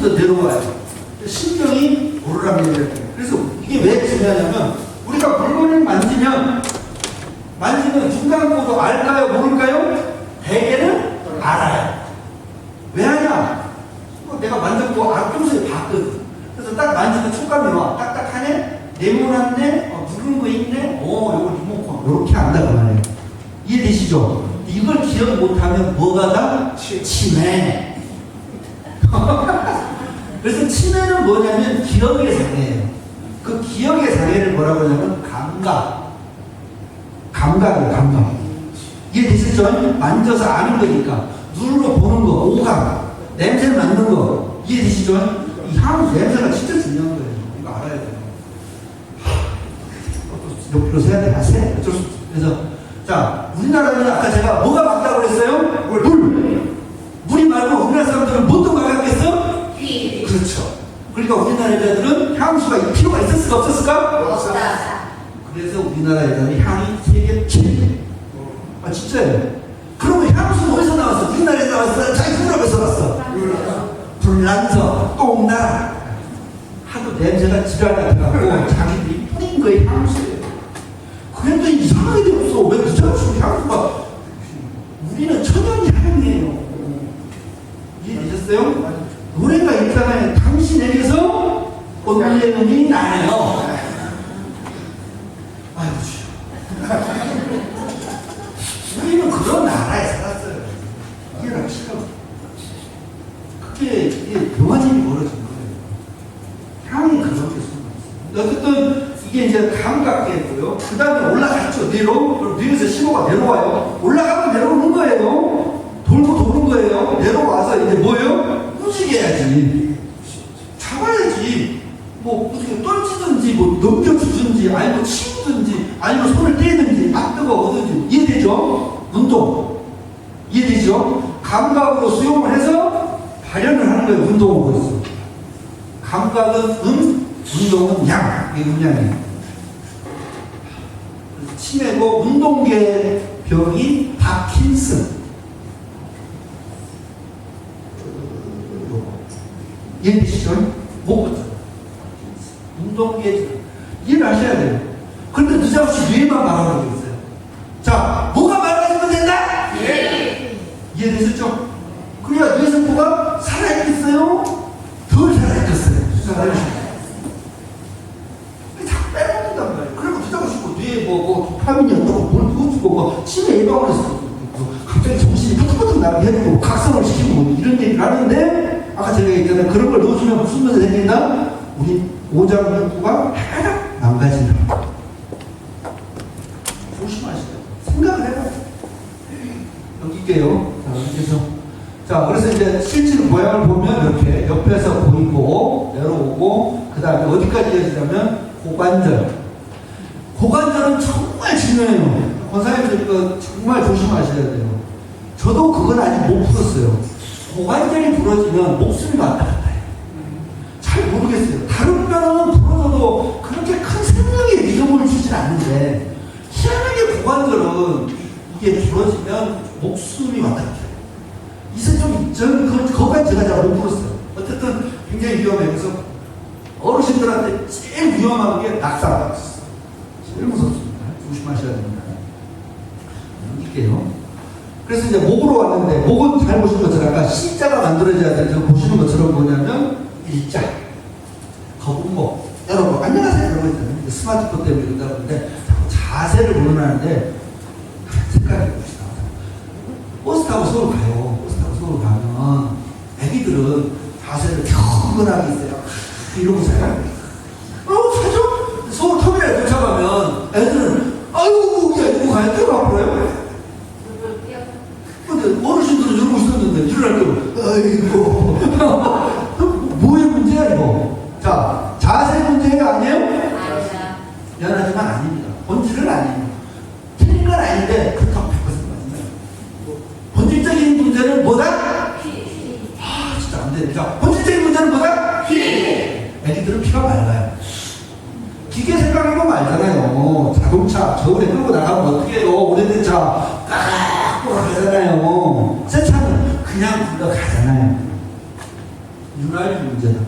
위로부터 내려와요. 신경이 오르락 내리락. 그래서 이게 왜 중요하냐면 우리가 물건을 만지면 중간고도 알까요? 모를까요? 대개는 알아요. 왜 하냐? 내가 만졌고 평소에 봤거든. 그래서 딱 만지면 촉감이 와. 딱딱하네? 네모났네? 누른 거 있네? 요거 리모컨. 요렇게 안다고 말해요. 이해되시죠? 이걸 기억 못하면 뭐가 다? 치매. 그래서 치매는 뭐냐면 기억의 장애예요. 그 기억의 장애를 뭐라고 하냐면 감각이에요. 이해되시죠? 만져서 아는 거니까. 눈으로 보는 거, 오감, 냄새 맡는 거. 이해되시죠? 이 향, 냄새가 진짜 중요한 거예요. 이거 알아야 돼요. 옆으로 세야 돼? 세? 어쩔 수 없어. 그래서, 자, 우리나라는 아까 제가 뭐가 맞다고 그랬어요? 물이 말고 우리나라 사람들은 뭐도 막았겠어? 그렇죠. 그러니까 우리나라 여자들은 향수가 필요가 있었을까 없었을까? 없다. 그래서 우리나라 여자들이 향이 세계 최대. 진짜예요. 그러면 향수는 어디서 나왔어? 우리나라에서 나왔어? 자기 유럽에서 나왔어? 불난서, 똥나. 하도 냄새가 지랄 같아갖고 자기들이 뿌린 거에 향수예요. 그래도 이상하게 없어. 왜 그 장수 향수가? 우리는 천연 향이에요. 이해되셨어요? 노래가 있잖아요. 당신에게서 꽃내음이 나요. 아이고, 우리는 그런 나라에 살았어요. 이해가 싫어. 이게 묘한 일이 벌어진 거예요. 향이 그런 게 숨어있어요. 어쨌든 이게 이제 감각계고요. 그 다음에 올라갔죠. 뒤로. 그럼 뒤에서 신호가 내려와요. 올라가면 내려오는 거예요. 돌고 도는 거예요. 내려와서 이제 뭐예요? 움직여야지. 잡아야지. 뭐 어떻게 던지든지 뭐 넘겨주든지 아니면 치우든지 아니면 손을 떼든지 뜨거 오든지. 이해되죠? 운동. 이해되죠? 감각으로 수용을 해서 발현을 하는 거예요. 운동을 해서. 감각은 운동은 양. 이게 음양이에요. 치매고 운동계 병이 파킨슨. 이해되시죠? 목부터. 운동계 이해를 하셔야 돼요. 그런데 늦어없이 뇌만 말하고 있어요. 자, 뭐가 말하면 된다? 예. 이해되셨죠? 그래야 뇌세포가 살아있겠어요? 덜 살아있겠어요? 수사하시고. 다 빼먹는단 말이에요. 그리고 늦어없이 뇌에 도파민이 어떻고 뭘 누워주고 치매 예방을 해서 갑자기 정신이 푸득푸득 나게 해주고 각성을 시키고 이런 얘기를 하는데 아까 제가 얘기했잖아요. 그런 걸 넣어주면 무슨 문제 생긴다? 우리 오장육부가 하나도 망가진다. 조심하시죠. 생각을 해봐요. 넘길게요. 그래서 이제 실질 모양을 보면 이렇게 옆에서 보이고 내려오고 그 다음에 어디까지 이어지냐면 고관절. 고관절은 정말 중요해요. 권사님들 이거 정말 조심하셔야 돼요. 저도 그건 아직 못 풀었어요. 고관절이 부러지면 목숨이 왔다 갔다 해요. 잘 모르겠어요. 다른 뼈는 부러져도 그렇게 큰 생명의 위험을 주진 않는데 희한하게 고관절은 이게 부러지면 목숨이 왔다 갔다 해요. 이제 저는 그거까지 제가 잘 못 풀었어요. 어쨌든 굉장히 위험해요. 그래서 어르신들한테 제일 위험한 게 낙상. 제일 무섭습니다. 조심하셔야 됩니다. 넘길게요. 그래서 이제 목으로 왔는데, 목은 잘 보시는 것처럼 아까 C자가 만들어져야 되는데, 보시는 것처럼 뭐냐면, 일자. 거북목. 여러분, 안녕하세요. 이러고 있잖아요. 스마트폰 때문에 그런다고 하는데, 자세를 보는하는데, 색깔이 봅시다. 버스 타고 서울 가요. 버스 타고 서울 가면, 애기들은 자세를 경건하게 있어요. 이러고 살아요. 사죠? 서울 터미널에 도착하면, 애들은, 아이고, 야, 이거 가야 돼요? 앞으로요? 근데 어르신들은 이러고 있었는데 일어날 때 아이고 뭐의 문제야 이거. 자, 자세 문제가 아니에요? 아니야. 미안하지만 아닙니다. 본질은 아니에요. 틀린 건 아닌데 그렇다고 100% 맞습니다. 본질적인 문제는 뭐다? 진짜 안 되네. 자, 본질적인 문제는 뭐다? 애기들은 피가 맑아요. 기계 생각하고 말잖아요. 자동차 겨울에 끌고 나가면 어떻게 해요? 오래된 차 가잖아요. 새 차는 그냥 굴러가잖아요. 윤활 문제다.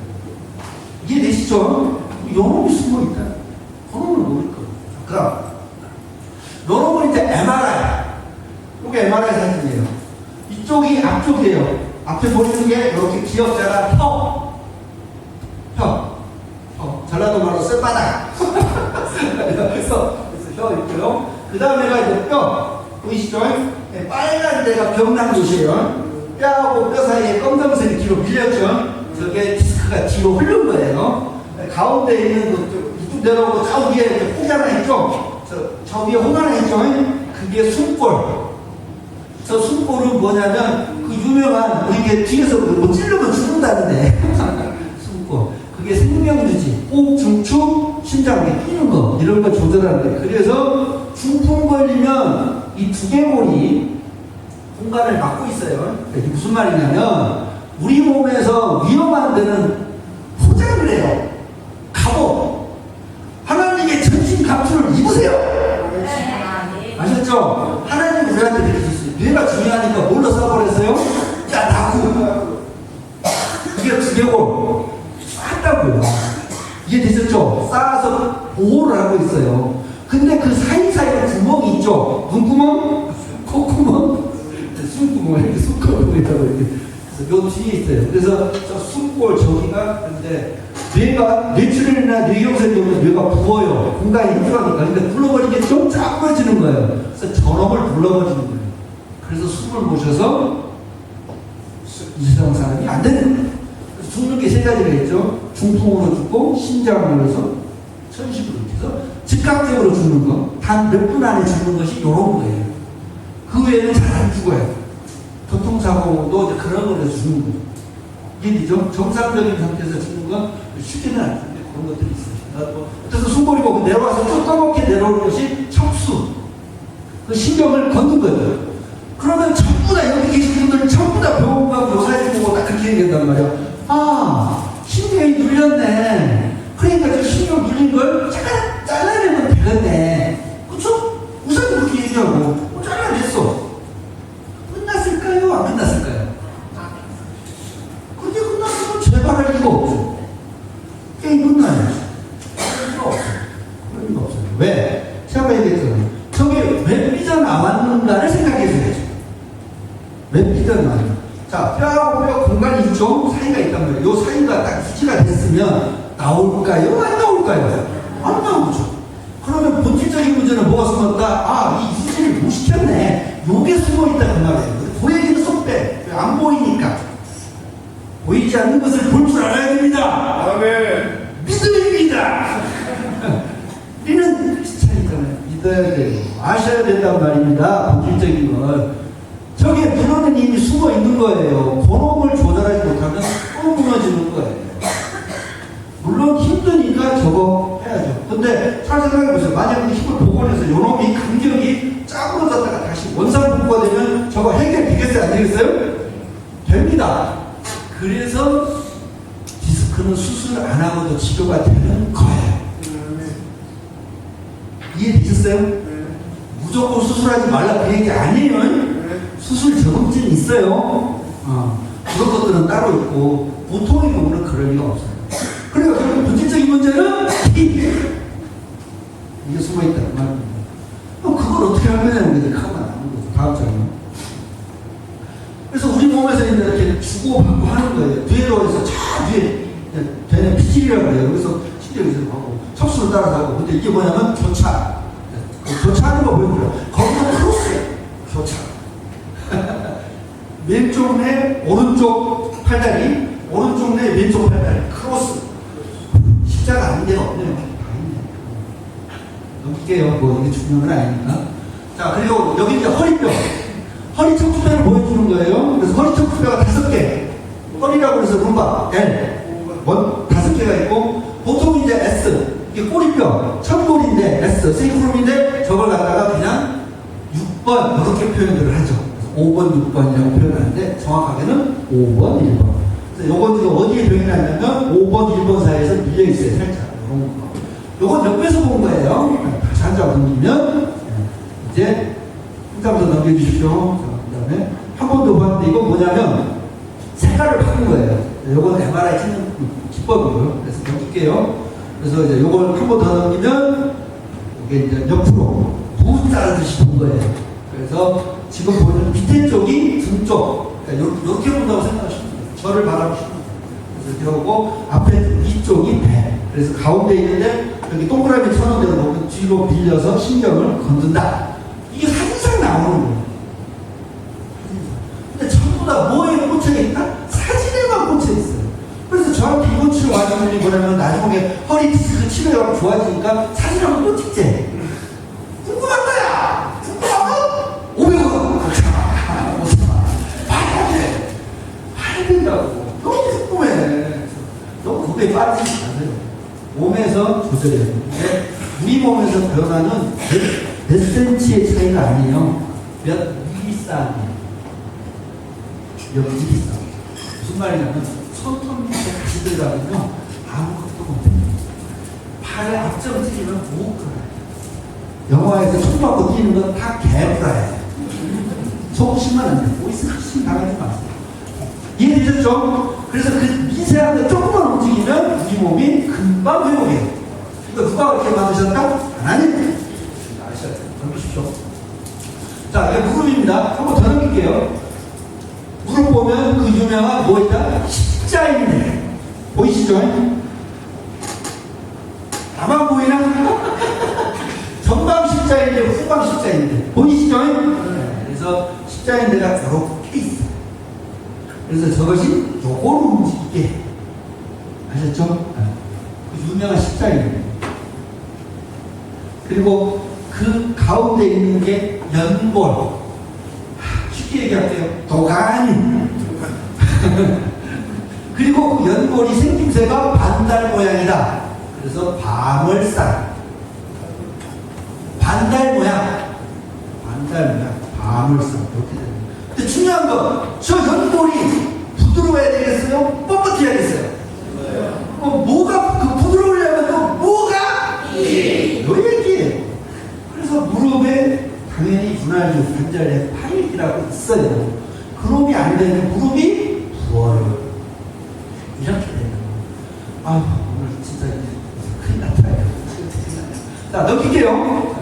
이해되시죠? 요놈이 숨어있다. 그놈을 모를 거예요. 그럼 요놈은 이제 MRI. 이게 MRI 사진이에요. 이쪽이 앞쪽이에요. 앞에 보이는 게 이렇게 기억자가 혀. 전라도 말로 쇳바닥. 그래서 혀 있고요. 그 다음에가 이제 뼈. 보이시죠? 네, 빨간 데가 경락도시예요. 뼈하고 뼈 사이에 검정색이 뒤로 밀렸죠. 저게 디스크가 뒤로 흐른 거예요. 가운데 있는 쭉 내려오고 저 위에 포기 하나 있죠? 저 위에 홈 하나 있죠? 그게 숨골. 저 숨골은 뭐냐면 그 유명한 이게 뒤에서 뭐 찔르면 죽는다는데 숨골. 그게 생명유지, 호흡 중축, 심장이 뛰는 거 이런 거 조절하는데 그래서 중풍 걸리면 이 두개골이 공간을 막고 있어요. 이게 무슨 말이냐면 우리 몸에서 위험한 데는 포장을 해요. 갑옷. 하나님의 전신 갑주를 입으세요. 아셨죠? 하나님 우리한테 이렇게 줬어요. 뇌가 중요하니까 뭘로 써버렸어요? 야, 나구. 이게 두개골. 쌌다고요. 이해되셨죠? 쌓아서 보호를 하고 있어요. 근데 그 사이사이에 구멍이 있죠? 눈구멍? 콧구멍? 숨구멍, 이렇게 숨구멍 있다고 이렇게. 그래서 요 뒤에 있어요. 그래서 저 숨골 저기가, 근데 뇌가, 뇌출혈이나 뇌경색이 오면 뇌가 부어요. 공간이 힘들어하니까. 근데 불러버리게 좀 작아지는 거예요. 그래서 저놈을 불러버리는 거예요. 그래서 숨을 모셔서 이상 사람이 안 되는 거예요. 죽는 게 세 가지가 있죠. 중풍으로 죽고, 심장으로 해서, 천식으로 해서, 즉각적으로 죽는 거. 단 몇 분 안에 죽는 것이 이런 거예요. 그 외에는 잘 안 죽어요. 교통사고도 이제 그런 걸로 죽는 거예요. 이해되죠? 정상적인 상태에서 죽는 건 쉽지는 않은데 그런 것들이 있어요. 그래서 숨고리고 내려와서 쫓아먹게 내려오는 것이 척수. 그 신경을 걷는 거예요. 그러면 전부 다 여기 계신 분들 전부 다 병원 가고 요사진 보고 딱 그렇게 얘기한단 말이야. 아, 신경이 눌렸네. 그러니까 저 신경 눌린 걸 잠깐 잘라내면 되겠네. 그쵸? 우선 그렇게 얘기하고 잘라냈어. 끝났을까요? 안 끝났을까요? 근데 끝났으면 재발할 리가 없죠. 게임 끝나요. 그럴 리가 없어요. 왜? 제가 얘기했잖아요. 저게 왜 삐져나왔는가를 생각해줘야죠. 왜 삐져나왔는가? 자, 뼈하고 뼈 공간이 있죠? 사이가 있단 말이에요. 요 사이가 딱 유지가 됐으면 나올까요? 안 나올까요? 안 나오죠. 그러면 본질적인 문제는 뭐가 숨었다? 아, 이 유지를 못 시켰네. 요게 숨어있다 그 말이에요. 보이기는 쏙 빼. 안 보이니까. 보이지 않는 것을 볼 줄 알아야 됩니다. 아멘. 믿음입니다. 우리는 크리스찬이잖아요. 믿어야 돼요. 아셔야 된단 말입니다. 본질적인 걸. 저게 문어는 이미 숨어 있는 거예요. 그놈을 조절하지 못하면 또 무너지는 거예요. 물론 힘드니까 저거 해야죠. 근데 잘 생각해보세요. 만약에 힘을 복원해서 요놈이 간격이 짜부러졌다가 다시 원상복구가 되면 저거 해결되겠어요? 안 되겠어요? 됩니다. 그래서 디스크는 수술 안 하고도 치료가 되는 거예요. 이해되셨어요? 무조건 수술하지 말라 그 얘기 아니에요. 수술 적응증이 있어요. 그런 것들은 따로 있고 보통의 경우는 그럴 리가 없어요. 그러니까 결국 본질적인 문제는 이게 숨어있다 그 말입니다. 그걸 어떻게 하느냐는 게 카가 나오는 거죠. 다음 장면. 그래서 우리 몸에서 이렇게 주고받고 하는 거예요. 뒤로 해서 저 뒤에 되는 피질이라고 해요. 그래서 신경에서 하고 척수를 따라서 하고. 근데 이게 뭐냐면 교차. 교차하는 거 보여줘요. 거기서 크로스예요. 교차. 왼쪽 내 오른쪽 팔다리, 오른쪽 내 왼쪽 팔다리. 크로스. 십자가 아닌 데가 없네요. 넘길게요. 뭐 이게 중요한 건 아니니까. 자, 그리고 여기 이제 허리뼈. 허리 척추뼈를 보여주는 거예요. 그래서 허리 척추뼈가 5개. 허리라고 해서 룸바, L. 5개가 있고, 보통 이제 S. 이게 꼬리뼈. 천골인데, S. 세이크롬인데, 저걸 갖다가 그냥 6번, 이렇게 표현들을 하죠. 5번, 6번이라고 표현하는데, 정확하게는 5번, 1번. 그래서 요건 지금 어디에 병이 났냐면, 5번, 1번 사이에서 밀려있어요. 살짝. 이런 거. 요건 옆에서 본 거예요. 다시 한 장 넘기면, 이제, 한 장 더 넘겨주십시오. 자, 그 다음에, 한 번 더 봤는데, 이건 뭐냐면, 색깔을 바꾼 거예요. 요건 MRI 찍는 기법이고요. 그래서 넘길게요. 그래서 이제 요걸 한 번 더 넘기면 이게 이제 옆으로 무 자르듯이 본 거예요. 그래서 지금 보이는 밑에 쪽이 등 쪽. 그러니까 이렇게 본다고 생각하시면 돼요. 저를 바라보시면 돼요. 그래서 이렇게 하고 앞에 이쪽이 배. 그래서 가운데 있는데 여기 동그라미 쳐놓은 데로 보면 뒤로 밀려서 신경을 건든다. 이게 사진상 나오는 거예요. 근데 전부 다 뭐에 꽂혀 있다? 사진에만 꽂혀 있어요. 그래서 저한테 이번 치료 와준 분이 뭐냐면 나중에 허리 디스크 치료가 좋아지니까 사진 한번 또 찍재. 궁금한 거야. 궁금하고 500원. 그렇잖아. 5,000원. 봐야 돼. 봐야 된다고. 너무 궁금해. 너무 거기에 빠지지 마세요. 몸에서 조절해야 되는데 우리 몸에서 변화는 몇 센치의 차이가 아니에요. 몇 미리쌍이에요. 몇 미리쌍. 무슨 말이냐면 손톱 밑에 같이 들어가면요 아무것도 못해요. 팔에 앞점 튀기면 못 걸어요. 영화에서 총 맞고 뛰는 건 다 개불아요. 속으시면 안 돼요. 오이스크림 당하지 마세요. 이해되셨죠? 그래서 그 미세한데 조금만 움직이면 우리 몸이 금방 회복해요. 그러니까 누가 그렇게 만드셨다? 하나님. 아셔야 돼요. 넘기십시오. 자, 이게 무릎입니다. 한 번 더 넘길게요. 무릎 보면 그 유명한 뭐 있다? 십자인대. 보이시죠? 나만 보이나? 전방 십자인대, 후방 십자인대. 보이시죠? 그래서 십자인대가 이렇게 있어요. 그래서 저것이 요걸 움직이게. 아셨죠? 그 유명한 십자인대. 그리고 그 가운데 있는 게 연골. 쉽게 얘기할게요. 도가니. 그리고 그 연골이 생김새가 반달 모양이다. 그래서 밤을살. 반달 모양. 반달 모양. 밤을살. 이렇게 됩니다. 근데 중요한 건 저 연골이 부드러워야 되겠어요? 뻣뻣해야겠어요? 뭐가 그 부드러우려면 또 뭐가? 요 얘기예요. 그래서 무릎에 당연히 분할기, 관절에 파일이라고 있어요. 그놈이 안 되면 무릎이 부어요. 이렇게 되는 거예요. 아, 오늘 진짜 큰일 났다. 자, 넘길게요.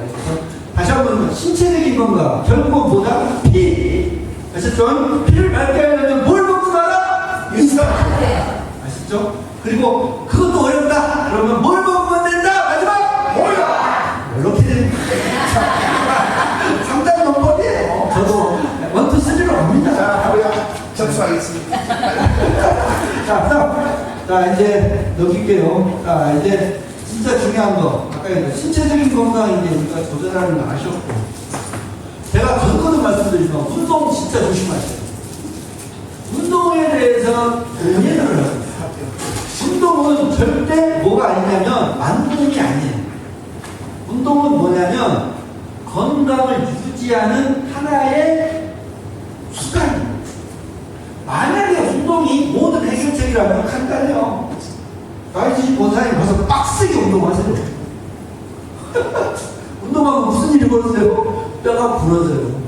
다시 한번 신체적인 건강. 결국은 뭐다? 피. 아셨죠? 피를 맑게 하려면 뭘 먹고 살아? 인상. 아시죠? 그리고 그것도 어렵다. 그러면 뭘 먹으면 된다? 마지막 뭐야? 이렇게 됩니다. 상당히 논법이에요. 저도 원투 쓰리로 갑니다. 자, 우리가 접수하겠습니다. 자, 이제 넘길게요. 자, 이제 진짜 중요한 거. 아까 신체적인 건강인데 우리가 조절하는 거 아셨고. 제가 거듭 말씀드리지만 운동 진짜 조심하세요. 운동에 대해서 고민을 하세요. 운동은 절대 뭐가 아니냐면 만능이 아니에요. 운동은 뭐냐면 건강을 유지하는 하나의 수단입니다. 만약에 운동이 모든 해결책이라면 간단해요. 나이지 본사님 가서 빡세게 운동하세요. 운동하면 무슨 일이 벌어져요? 뼈가 부러져요.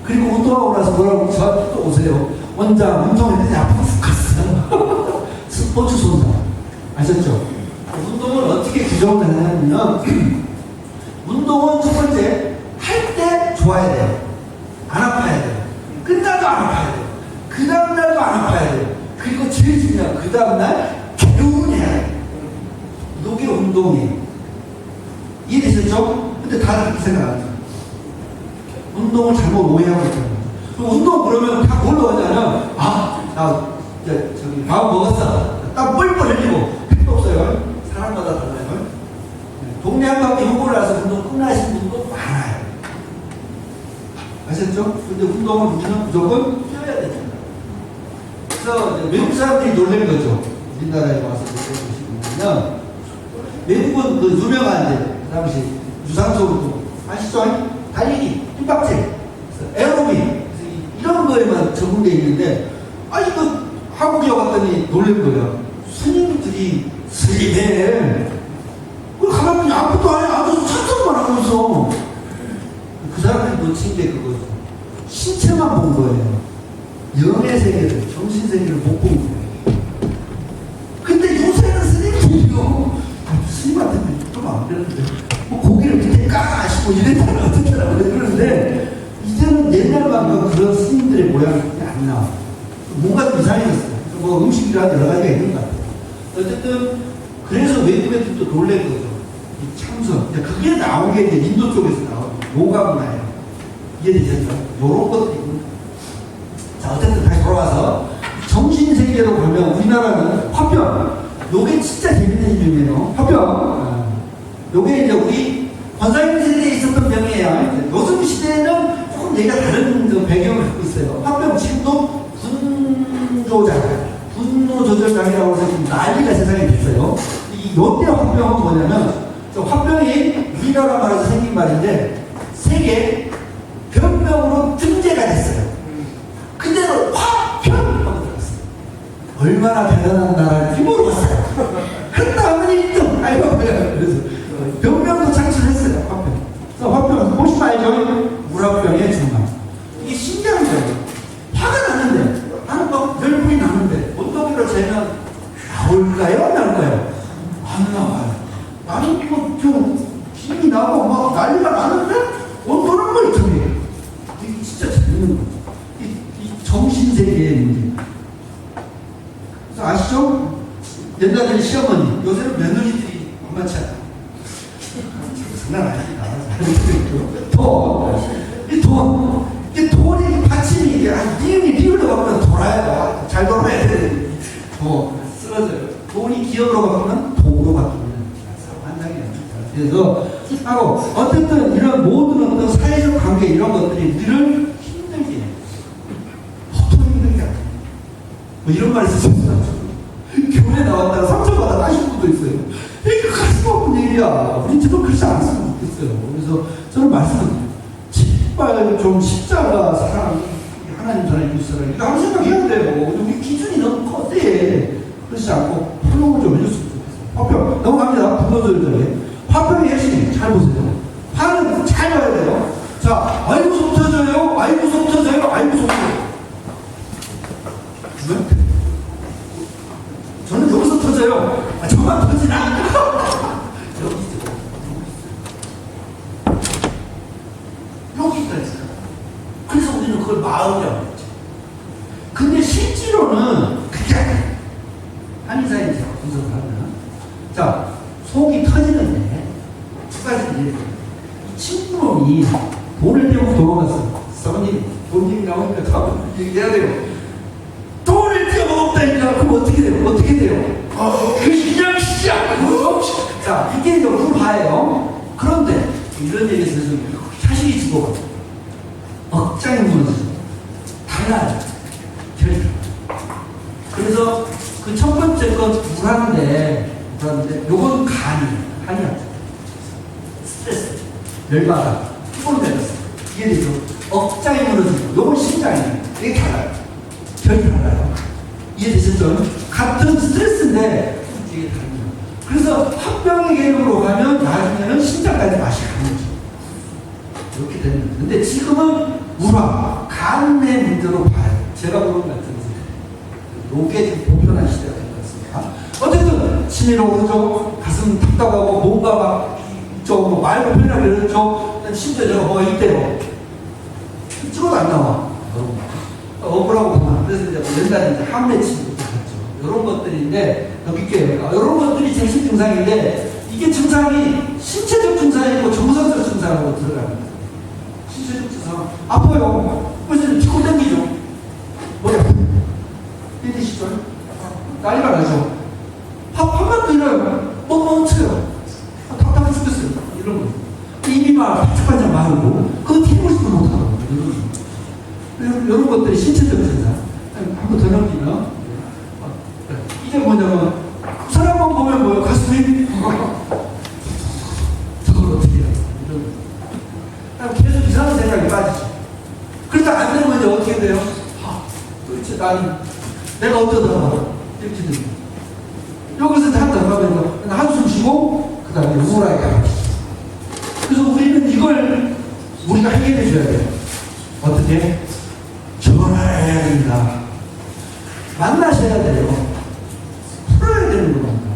그리고 운동하고 나서 뭐라고 저한테 또 오세요. 원장 운동했더니 아프고 훅 갔어요. 스포츠 손상. 아셨죠? 운동을 어떻게 규정을 하냐면 운동은 첫 번째 할 때 좋아야 돼요. 안 아파야 돼요. 끝나도 안 아파야 돼요. 그 다음날도 안 아파야 돼요. 그리고 제일 중요한 그 다음날 개운해야 돼요. 이게 운동이에요. 이해되셨죠? 근데 다들 그렇게 생각 안 해요. 운동을 잘못 오해하고 있다는 거죠. 운동 그러면 다 뭘로 하냐면 나 저기 마음 먹었어. 땀 뻘뻘 흘리고 택도 없어요. 사람마다 달라요. 동네 한 바퀴 후보를 나서 운동 끝나신 분도 많아요. 아셨죠? 근데 운동을 우리는 무조건 뛰어야 됩니다. 그래서 외국 사람들이 놀라는 거죠. 우리나라에 와서 보시면 외국은 그 유명한 그 당시 유산소 운동 아시죠? 달리기, 힙박질, 에어로빅 이런 거에만 적응되어 있는데 이거 한국에 왔더니 놀란 거예요. 스님들이 스님해. 가만히 아무것도 안 해. 아무도 찬성만 하면서 그 사람들이 놓친 게 그거죠. 신체만 본 거예요. 영의 세계를, 정신 세계를 못 보는 거예요. 근데 요새는 스님들이요. 스님한테 좀 안 되는데, 뭐 고기를 밑에 까시고 이랬다면 어떻게라고 그러는데, 이제는 옛날만큼 그런 스님들의 모양이 안 나와. 뭔가 좀 이상해졌어요. 뭐 음식이라 여러 가지가 있는 것 같아요. 어쨌든, 그래서 외국 애들도 놀란 거죠. 이 참선. 그게 나온 게 이제 인도 쪽에서 나온 요가문화예요. 이해되셨죠? 요런 것들이 있는 거예요. 자, 어쨌든 다시 돌아와서 정신세계로 보면 우리나라는 화병. 요게 진짜 재밌는 이름이에요. 화병. 요게 이제 우리 권사님 세대에 있었던 병이에요. 요즘 시대에는 조금 얘기가 다른 배경을 갖고 있어요. 화병 지금도 분노 조절장애라고 해서 난리가 세상에 됐어요. 요때 화병은 뭐냐면, 화병이 우리나라 말에서 생긴 말인데, 세계 변명으로 등재가 됐어요. 근데도 화평! 하고 들었어요. 얼마나 대단한 나라인지 모르겠어요. 했다 하니 1등! 아이고, 그래서 병명도 창출했어요, 화평. 그래서 화평, 보시면 알죠? 물화병의 중간. 이게 신기한 거예요. 화가 나는데, 나는 막 열불이 나는데, 온도계로 재면 나올까요? 안 나올까요? 안 나와요. 나는 뭐, 힘이 나고 막 난리가 나는데, 온도는 멀쩡해. 이게 진짜 재밌는 거죠. 이 정신세계의 문제. 그래서 아시죠? 옛날에는 시어머니, 요새는 며느리들이 만만치 않아. 장난 아닙니다. 이 돈이 받침이 이게 니은이 비율로 바꾸면 돌아요. 잘 돌아야 돼. 쓰러져요. 돈이 기업으로 바꾸면 돈으로 바뀌면 환상이에요. 그래서 하고 어쨌든 이런 모든 어떤 사회적 관계 이런 것들이 우리를 힘들게 해요. 보통 힘들게 하죠. 뭐 이런 말을 쓰셨어요. 교회 나왔다가 상처받아 나신 분도 있어요. 이거 가슴 아픈 얘기야. 우리 집은 그렇지 않았으면 좋겠어요. 그래서 저는 말씀드려요. 제발 좀 십자가 사랑, 하나님 사랑, 예수 사랑 이거 아무 생각해야 돼요. 우리 기준이 너무 커대. 그렇지 않고 활용을 좀 해줬으면 좋겠어요. 화평 넘어갑니다. 분노조절에 화평의 핵심 잘 보세요. 화는 잘 봐야 돼요. 자, 아이고 속 터져요. 아이고 속 터져요. 아이고 속 터져요. 왜? 저는 여기서 터져요. 저만 터지나? 여기 있다 했어요. 그래서 우리는 그걸 마음이라고 했죠. 근데 실제로는 그게 아니에요. 한의사에 분석을 하면, 자, 속이 터지는데 두 가지를 이해해요. 친구놈이 돈을 떼고 도망갔어요. 사모님, 돈이 나오니까 다 얘기해야 돼요. 돈을 떼어먹었다니까 그럼 어떻게 돼요? 어떻게 돼요? 그냥 시작! 자, 이게 이제 훌하예요. 그런데 이런 얘기에서 사실이 죽어가지고 억장이 무너져서 달라요. 그래서 그 첫 번째 건 불안데 요건 간이야. 스트레스, 열받아, 피곤 되었어. 이해되죠? 억장이 무너지고 요건 심장이에요. 이게 달라요. 결이 달라요. 이해되셨죠? 같은 스트레스인데 이게 다릅니다. 그래서 합병의 개념으로 가면 나중에는 심장까지 맛이 가는 거죠. 이렇게 됩니다. 근데 지금은 우라, 간의 문제로 봐요. 제가 보는 것 같은 요게 좀 보편한 시대가 된 것 같습니다. 어쨌든 치매로 오르죠. 가슴 답답하고 뭔가 막 좀 말고 표현하기 어렵죠. 심지어 제가 뭐가 이때요. 찍어도 안 나와. 억울하고 그래서 이제 옛날에 이제 함매치부터 했죠. 이런 것들인데 더 깊게 이런 것들이 정신 증상인데 이게 증상이 신체적 증상이고 정서적 증상으로 들어갑니다. 신체적 증상 아파요. 그래서 짚고 당기죠. 머리 아파요. 이해되시죠? 난리가 나죠. 한번 더 일어나요. 멈춰요. 답답해 죽겠어요. 이런 거. 입이 막 반짝반짝 마르고 그거 티보지도 못하고 이런 것들이 신체적 증상. 한번 더 넘기면 이게 뭐냐면 그 사람만 보면 뭐예요? 가슴이 저걸 어떻게 해요? 이런 거. 계속 이상한 생각이 빠지죠. 그러다 안 되면 이제 어떻게 돼요? 도대체 나는 내가 어쩌다가 이렇게 됩니다. 여기서 한 번 더 하면서 한숨 쉬고 그 다음에 우울하게 가요. 그래서 우리는 이걸 우리가 해결해 줘야 돼요. 어떻게? 전화해야 된다. 만나셔야 돼요. 풀어야 되는 겁니다.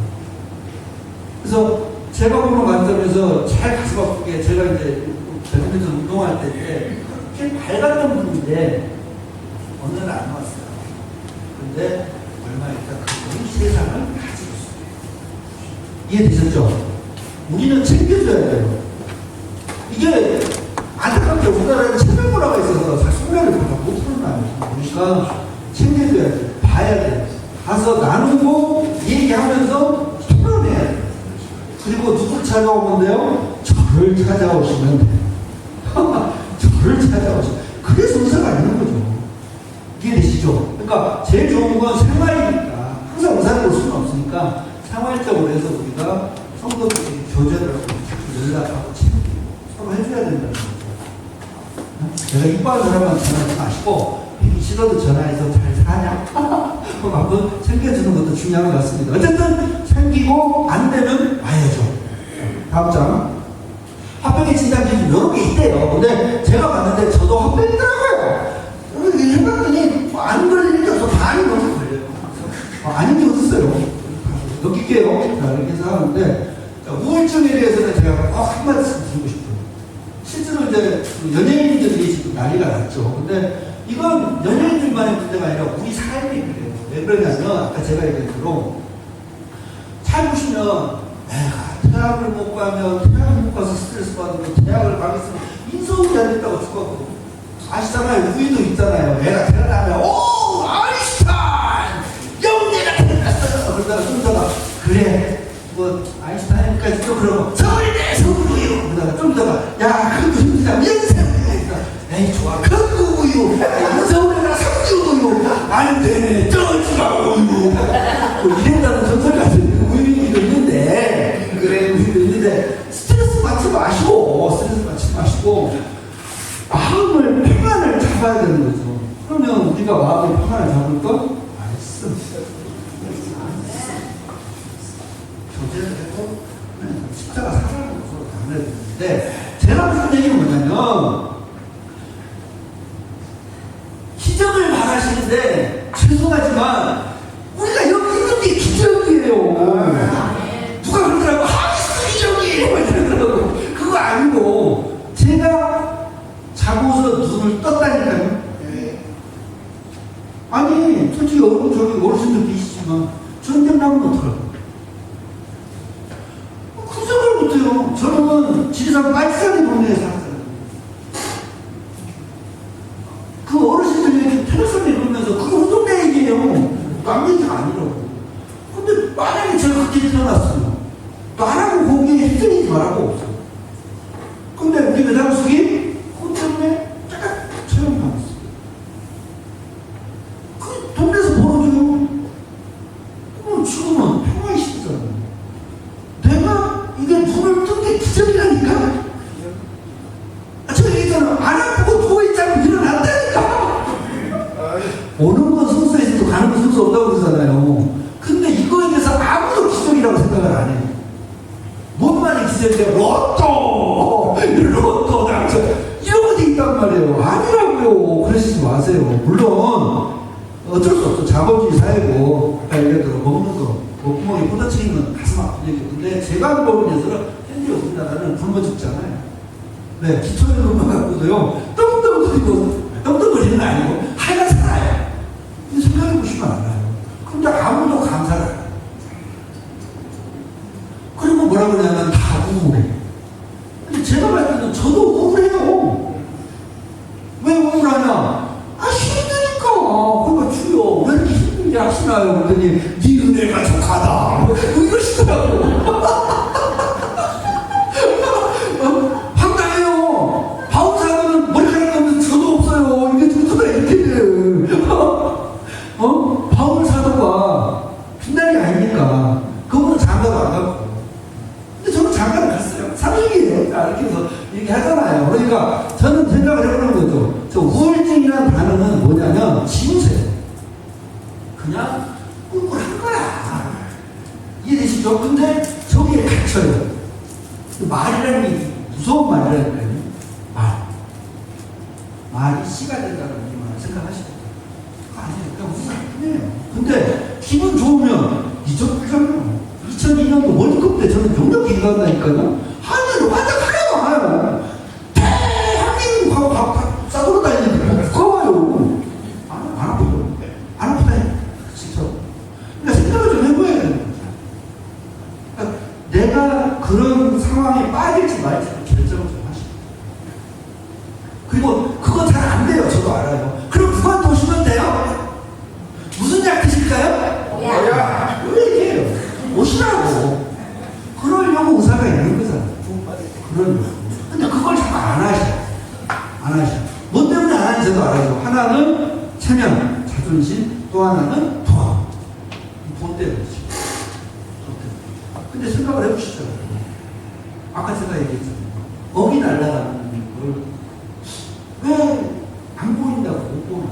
그래서 제가 보는 관점에서 잘 가슴 아프게 제가 이제 대전에서 운동할 때 그렇게 밝았던 분인데 어느 날 안 왔어요. 근데 얼마 있다 그분이 세상을 가지고 있어요. 이해되셨죠? 우리는 챙겨줘야 돼요. 이게 안타깝게 우리나라에 체면 문화가 있어서 잘 소멸을 못 푸는 거예요. 그러니까 챙겨줘야 돼요. 봐야 돼요. 가서 나누고 얘기하면서 토론해야 돼요. 그리고 누굴 찾아오는데요? 저를 찾아오시면 돼요. 저를 찾아오시면. 그래서 의사가 있는 거죠. 이해되시죠? 그러니까 제일 좋은 건 생활이니까 항상 의사를 볼 수는 없으니까 생활적으로 해서 우리가 성도들끼리 교제를 하고 연락하고 챙기고 서로 해줘야 된다는 거죠. 내가 이뻐하는 사람한테 전화하지 마시고 이기 싫어도 전화해서 잘 사냐? 그럼 한번 챙겨주는 것도 중요한 것 같습니다. 어쨌든 챙기고 안 되면 와야죠. 다음 장. 합병의 진단 기준 여러 개 있대요. 근데 제가 봤는데 저도 합병이더라고요. 해봤더니 안 걸리는 게 없어. 반이 넘게 걸려요. 아닌 게 없었어요. 넘길게요. 자, 이렇게 해서 하는데 자, 우울증에 대해서는 제가 꼭 한 말씀 드리고 싶어요. 실제로 이제 연예인들이 지금 난리가 났죠. 근데 이건 연예인들만의 문제가 아니라 우리 삶이 그래요. 왜 그러냐면 아까 제가 얘기한 대로 잘 보시면 내가 대학을 못 가면 대학을 못 가서 스트레스 받고 대학을 가겠으면 인서울이 안 됐다고 죽었고 아시잖아요. 우리도 있잖아요. 애가 태어나면 오 아인슈타인 영재가 태어났어요. 그러다가 좀 있다가 그래 뭐 아인슈타인까지 또 그러고 서울대 서울우유 그러다가 좀 있다가 야 그것도 힘들다 연세우유 에이 좋아 건국우유 서울이나 상주우유 안 되네 쩌지마우유 뭐 이랬다는 전설 같은 우유도 있는데 그래 우유도 있는데 스트레스 받지 마시고 마음을 평안을 잡아야 되는 거죠. 그러면 우리가 마음의 평안을 잡을 건 말씀. 교제를 해도 십자가 사랑을 서로 담아야 되는데 제가 무슨 얘기는 뭐냐면 기적을 바라시는데 죄송하지만 우리가 여기 있는 게 기적이에요. 누가 그러더라고 기적이에요 이러더라고. 그거 아니고 제가 자고서 눈을 떴다니까요. 아니 솔직히 저기 어르신들 계시지만 전쟁 나면 어떡하고 그 생각을 못해요. 저는 지리산 빨산의 동네에 살았어요. 그 어르신들이 태백산에 그러면서 그게 우리 동네 얘기예요. 남 얘기가 아니라고. 근데 만약에 제가 그렇게 태어났어요. 나라고 거기에 휘둘리지 말라고 없어요. 근데 우리 매장숙이 그것 때문에 딱 처형당했어요. 그 동네에서 벌어져요. 그럼 지금은 평화의 시대잖아요. 내가 이게 눈을 뜬 게 기적이라니까? 제가 얘기했잖아요. 안 아프고 누워있자면 일어난다니까? 오는 건 순서에서도 가는 건 순서 없다고 그러잖아요. 근데 이거에 대해서 아무도 기적이라고 생각을 안 해요. 뭔만이 기적이야? 로또 당첨 이런 거 돼 있단 말이에요. 아니라고요. 그러시지 마세요. 물론 어쩔 수 없어. 자본주의 사회고 예를 들어 먹는 거 목구멍에 부딪히면 가슴 아픈 얘기예요. 근데 제가 보는 예서는 현재 우리나라는 굶어 죽잖아요. 네, 기초연금만 갖고도요 떵떵거리는 거 아니고 하여간 살아요. 근데 생각해보시면 알아요. 근데 아무도 감사를 안 해요. 그리고 뭐라 그러냐면 다 우울해. 근데 제가 봤을 때는 저도 우울해요. 왜 우울하냐? 힘드니까. 그러니까 주여 왜 이렇게 힘들게 하시나요? 그랬더니 네 은혜가 족하다. 이러시더라고. 황당해요. 바운사는 머리카락이 없는 저도 없어요. 이게 누구가 이렇게 돼요. 바울 사도가 빛날이 아니니까 그분은 장가도 안 가고 근데 저는 장가를 갔어요. 사실이에요. 이렇게 해서 이렇게 하잖아요. 그러니까 저는 생각을 해보는 거죠. 저 우울증이라는 단어는 뭐냐면 지우세요. 그냥 꿀꿀한 거야. 이해되시죠? 근데 저기에 갇혀요. 말이라는 게 무서운 말이라니까요. 말. 말이 씨가 된다는 우리말 생각하시죠? 아니에요. 그냥 무슨 뿐이에요. 근데 기분 좋으면 잊어버리잖아요. 2002년도 월드컵 때 저는 영역 기간다니까요. 하늘을 완전 하나도 대한민국 하고 싸돌아 다니는데 뭐 부끄러워요. 안 아프죠. 안 아프다니까. 진짜. 그러니까 생각을 좀 해봐야 되는 거죠. 그러니까 내가 그런 상황에 빠질지 말지 결정을 좀 하시고. 그리고 그거 잘 안 돼요. 저도 알아요. 그럼 누구한테 오시면 돼요? 무슨 약 드실까요? 뭐야? 왜 얘기해요? 오시라고. 그러려고 의사가 있는 거잖아. 그러려고. 근데 그걸 자꾸 안 하셔. 안 하셔. 뭐 때문에 안 하는지 저도 알아요. 하나는 체면, 자존심, 또 하나는 도와. 돈 때문이지. 근데 생각을 해보시죠. 아까 제가 얘기했잖아요. 먹이 날아가는 걸 왜 안 보인다고 못 보나.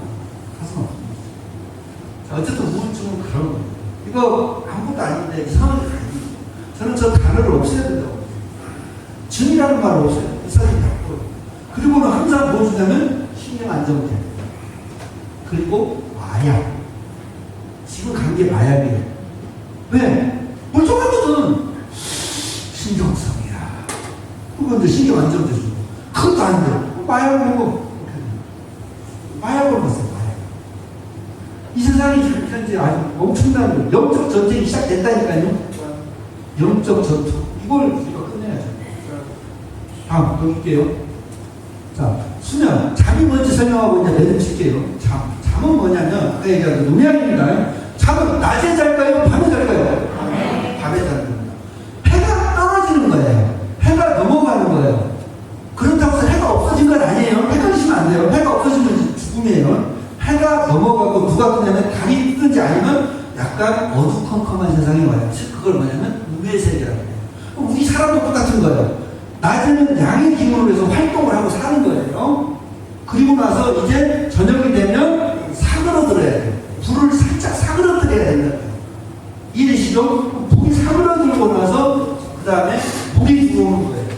가슴 아픕니다. 자, 어쨌든 우울증은 그런 거예요. 이거 아무것도 아닌데 이상하게 가요. 저는 저 단어를 없애야 된다고 봅니다. 증이라는 말을 없애야 돼요. 이 사람이 나쁘고. 그리고는 항상 뭐 주냐면 신경 안정제. 그리고 마약. 지금 간 게 마약이에요. 왜? 멀쩡하거든. 신경성이야. 그거 이제 신경 안정제 주고. 그것도 안 돼. 마약을 먹어. 마약을 먹었어요. 마약. 이 세상이 현재 아주 엄청난 영적 전쟁이 시작됐다니까요. 영적 전투. 이걸 우리가 끝내야죠. 다음, 넘길게요. 자, 수면. 잠이 뭔지 설명하고 이제 내려칠게요. 잠은 뭐냐면, 아까 얘기한 음양입니다. 잠은 낮에 잘까요? 밤에 잘까요? 밤에 자는 겁니다. 해가 떨어지는 거예요. 해가 넘어가는 거예요. 그렇다고 해서 해가 없어진 건 아니에요. 헷갈리시면 안 돼요. 해가 없어지면 죽음이에요. 해가 넘어가고 누가 뜨냐면 달이 뜨든지 아니면 약간 어두컴컴한 세상이 와요. 즉 그걸 뭐냐면 우의 세계라고 해요. 우리 사람도 똑같은 거예요. 낮에는 양의 기운으로 해서 활동을 하고 사는 거예요. 그리고 나서 이제 저녁이 되면 사그러들어야 돼요. 불을 살짝 사그러들어야 된다. 이해되시죠? 불이 사그러들고 나서 그 다음에 불이 들어오는 거예요.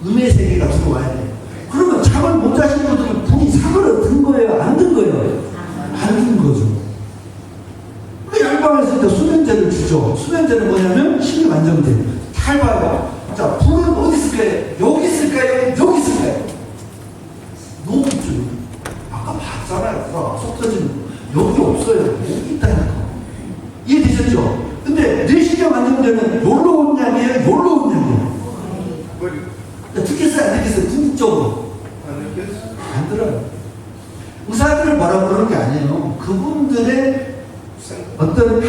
음의 세계가 들어와야 돼요. 그러면 잠을 못 자신 분들은 불이 사그러든 거예요? 안 든 거예요? 안 든 거죠. 그 양방에서 이제 수면제를 주죠. 수면제는 뭐냐면 신경 안정제. 잘 봐요. 자, 불은 어디 있을까요? 여기 있을까요? 여기 있을까요? 너무 있죠. 아까 봤잖아요. 속 터지는 거. 여기 없어요. 여기 있다니까. 이해되셨죠? 근데 내 신경 안정제는 여기로 온 약이에요? 여기로 온 약이에요? 듣겠어요? 안 듣겠어요? 궁극적으로. 안 들어요. 의사들을 뭐라고 그러는 게 아니에요. 그분들의 어떤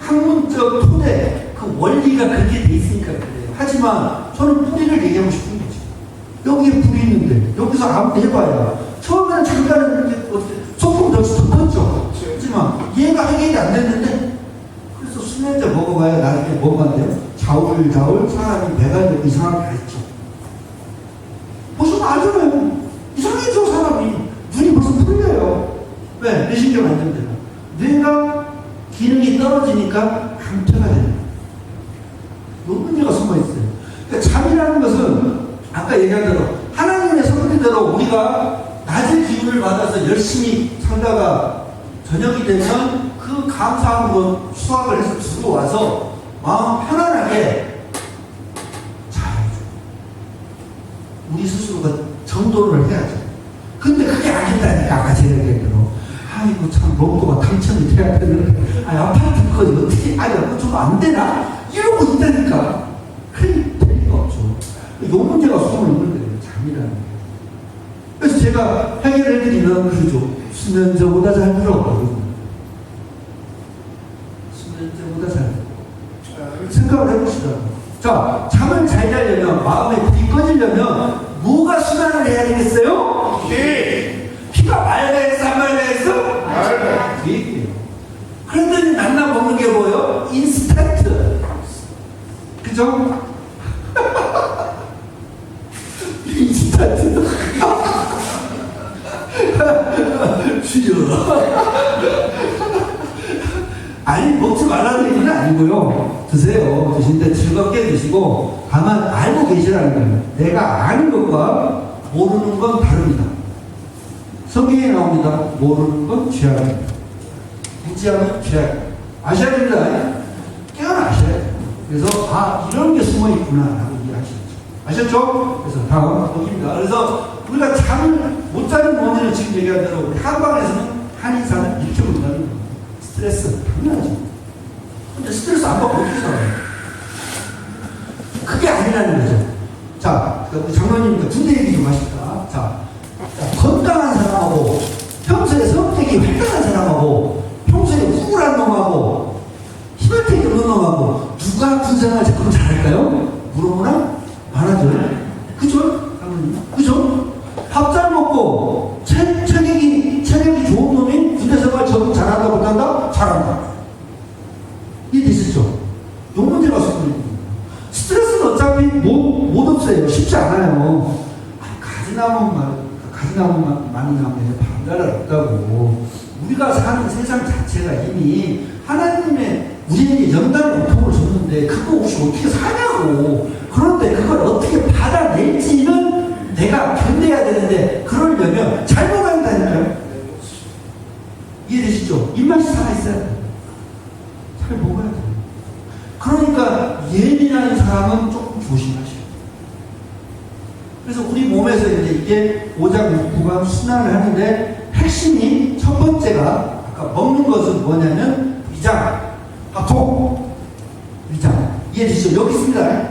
학문적 토대, 그 원리가 그렇게 돼 있으니까 그래요. 하지만 저는 뿌리를 얘기하고 싶은 거지. 여기에 불이 있는데, 여기서 아무도 해봐야. 처음에는 잠깐은 이렇게 소품 더 컸죠. 하지만 얘가 해결이 안 됐는데, 그래서 수면제 먹어봐야 나중에 뭐가 안 돼요? 자울자울 사람이 배가 이상하게 가있죠. 벌써 알잖아요. 이상해져, 사람이. 눈이 벌써 풀려요. 왜? 내 신경 안정되나. 뇌가 기능이 떨어지니까 강퇴가 돼요. 이 문제가 숨어 있어요. 그러니까 잠이라는 것은 아까 얘기한 대로 하나님의 선택대로 우리가 낮의 기운을 받아서 열심히 살다가 저녁이 되면 그 감사한 것 수확을 해서 들어와서 마음 편안하게 우리 스스로가 정도를 해야죠. 근데 그게 아니다니까, 아까 제가 얘기한 대로. 아이고, 참, 로또가 당첨이 돼야 되는데, 아파트 거지, 어떻게, 그거 좀 안 되나? 이러고 있다니까. 큰일 될 리가 없죠. 요 문제가 숨어 있는 거예요, 잠이라는 게. 그래서 제가 해결해드리는 그죠. 수면제보다 잘 들어. 수면제보다 잘 들어. 생각을 해보시라고. 자, 잠을 잘 자려면, 마음에 불이 꺼지려면, 뭐가 순환을 해야 되겠어요? 피가 맑아야겠어, 안 맑아야겠어? 맑아요. 그 얘기예요. 그런데 난나 먹는 게 뭐예요? 인스턴트. 그죠? 인스턴트. 주여. 아니, 먹지 말라는 얘기는 아니고요. 드세요. 드실 때 즐겁게 드시고, 다만 알고 계시라는 거예요. 내가 아는 것과 모르는 건 다릅니다. 성경에 나옵니다. 모르는 건 죄악입니다. 무지하면 죄악. 아셔야 됩니다. 깨어나셔야 돼요. 그래서 이런 게 숨어 있구나 라고 이해하시죠. 아셨죠? 그래서 다음 거기입니다. 그래서 우리가 잠을 못 자는 원인은 지금 얘기한 대로 우리 한방에서는 한의사는 이렇게 본다는 거예요. 스트레스 당연하죠. 근데 스트레스 안 받고 어떻게 살아요? 그게 아니라는 거죠. 자, 우리 장로님 군대 얘기 좀 하실까? 자, 건강한 사람하고 평소에 성격이 활달한 사람하고 평소에 우울한 놈하고 희망이 없는 놈하고 누가 군생활 그럼 잘할까요? 물어보나? 말하죠. 그죠? 장로님? 그죠? 밥 잘 먹고 체력이 좋은 놈이 군대 생활 적응 잘한다 못한다? 잘한다. 이해되시죠? 요 문제가 있습니다. 스트레스는 어차피 못 없어요. 쉽지 않아요. 가지나무만 많이 나오면 반달을 없다고. 우리가 사는 세상 자체가 이미 하나님의 우리에게 연단의 고통을 줬는데 그거 혹시 어떻게 사냐고. 그런데 그걸 어떻게 받아낼지는 내가 견뎌야 되는데 그러려면 잘 먹어야 한다니까요. 이해되시죠? 입맛이 살아있어야 돼요. 잘 먹어야 돼요. 그러니까 예민한 사람은 조금 조심하셔요. 그래서 우리 몸에서 이게 오장육부가 순환을 하는데 핵심이 첫 번째가 아까 먹는 것은 뭐냐면 위장, 합통, 위장. 이해되시죠? 여기 있습니다.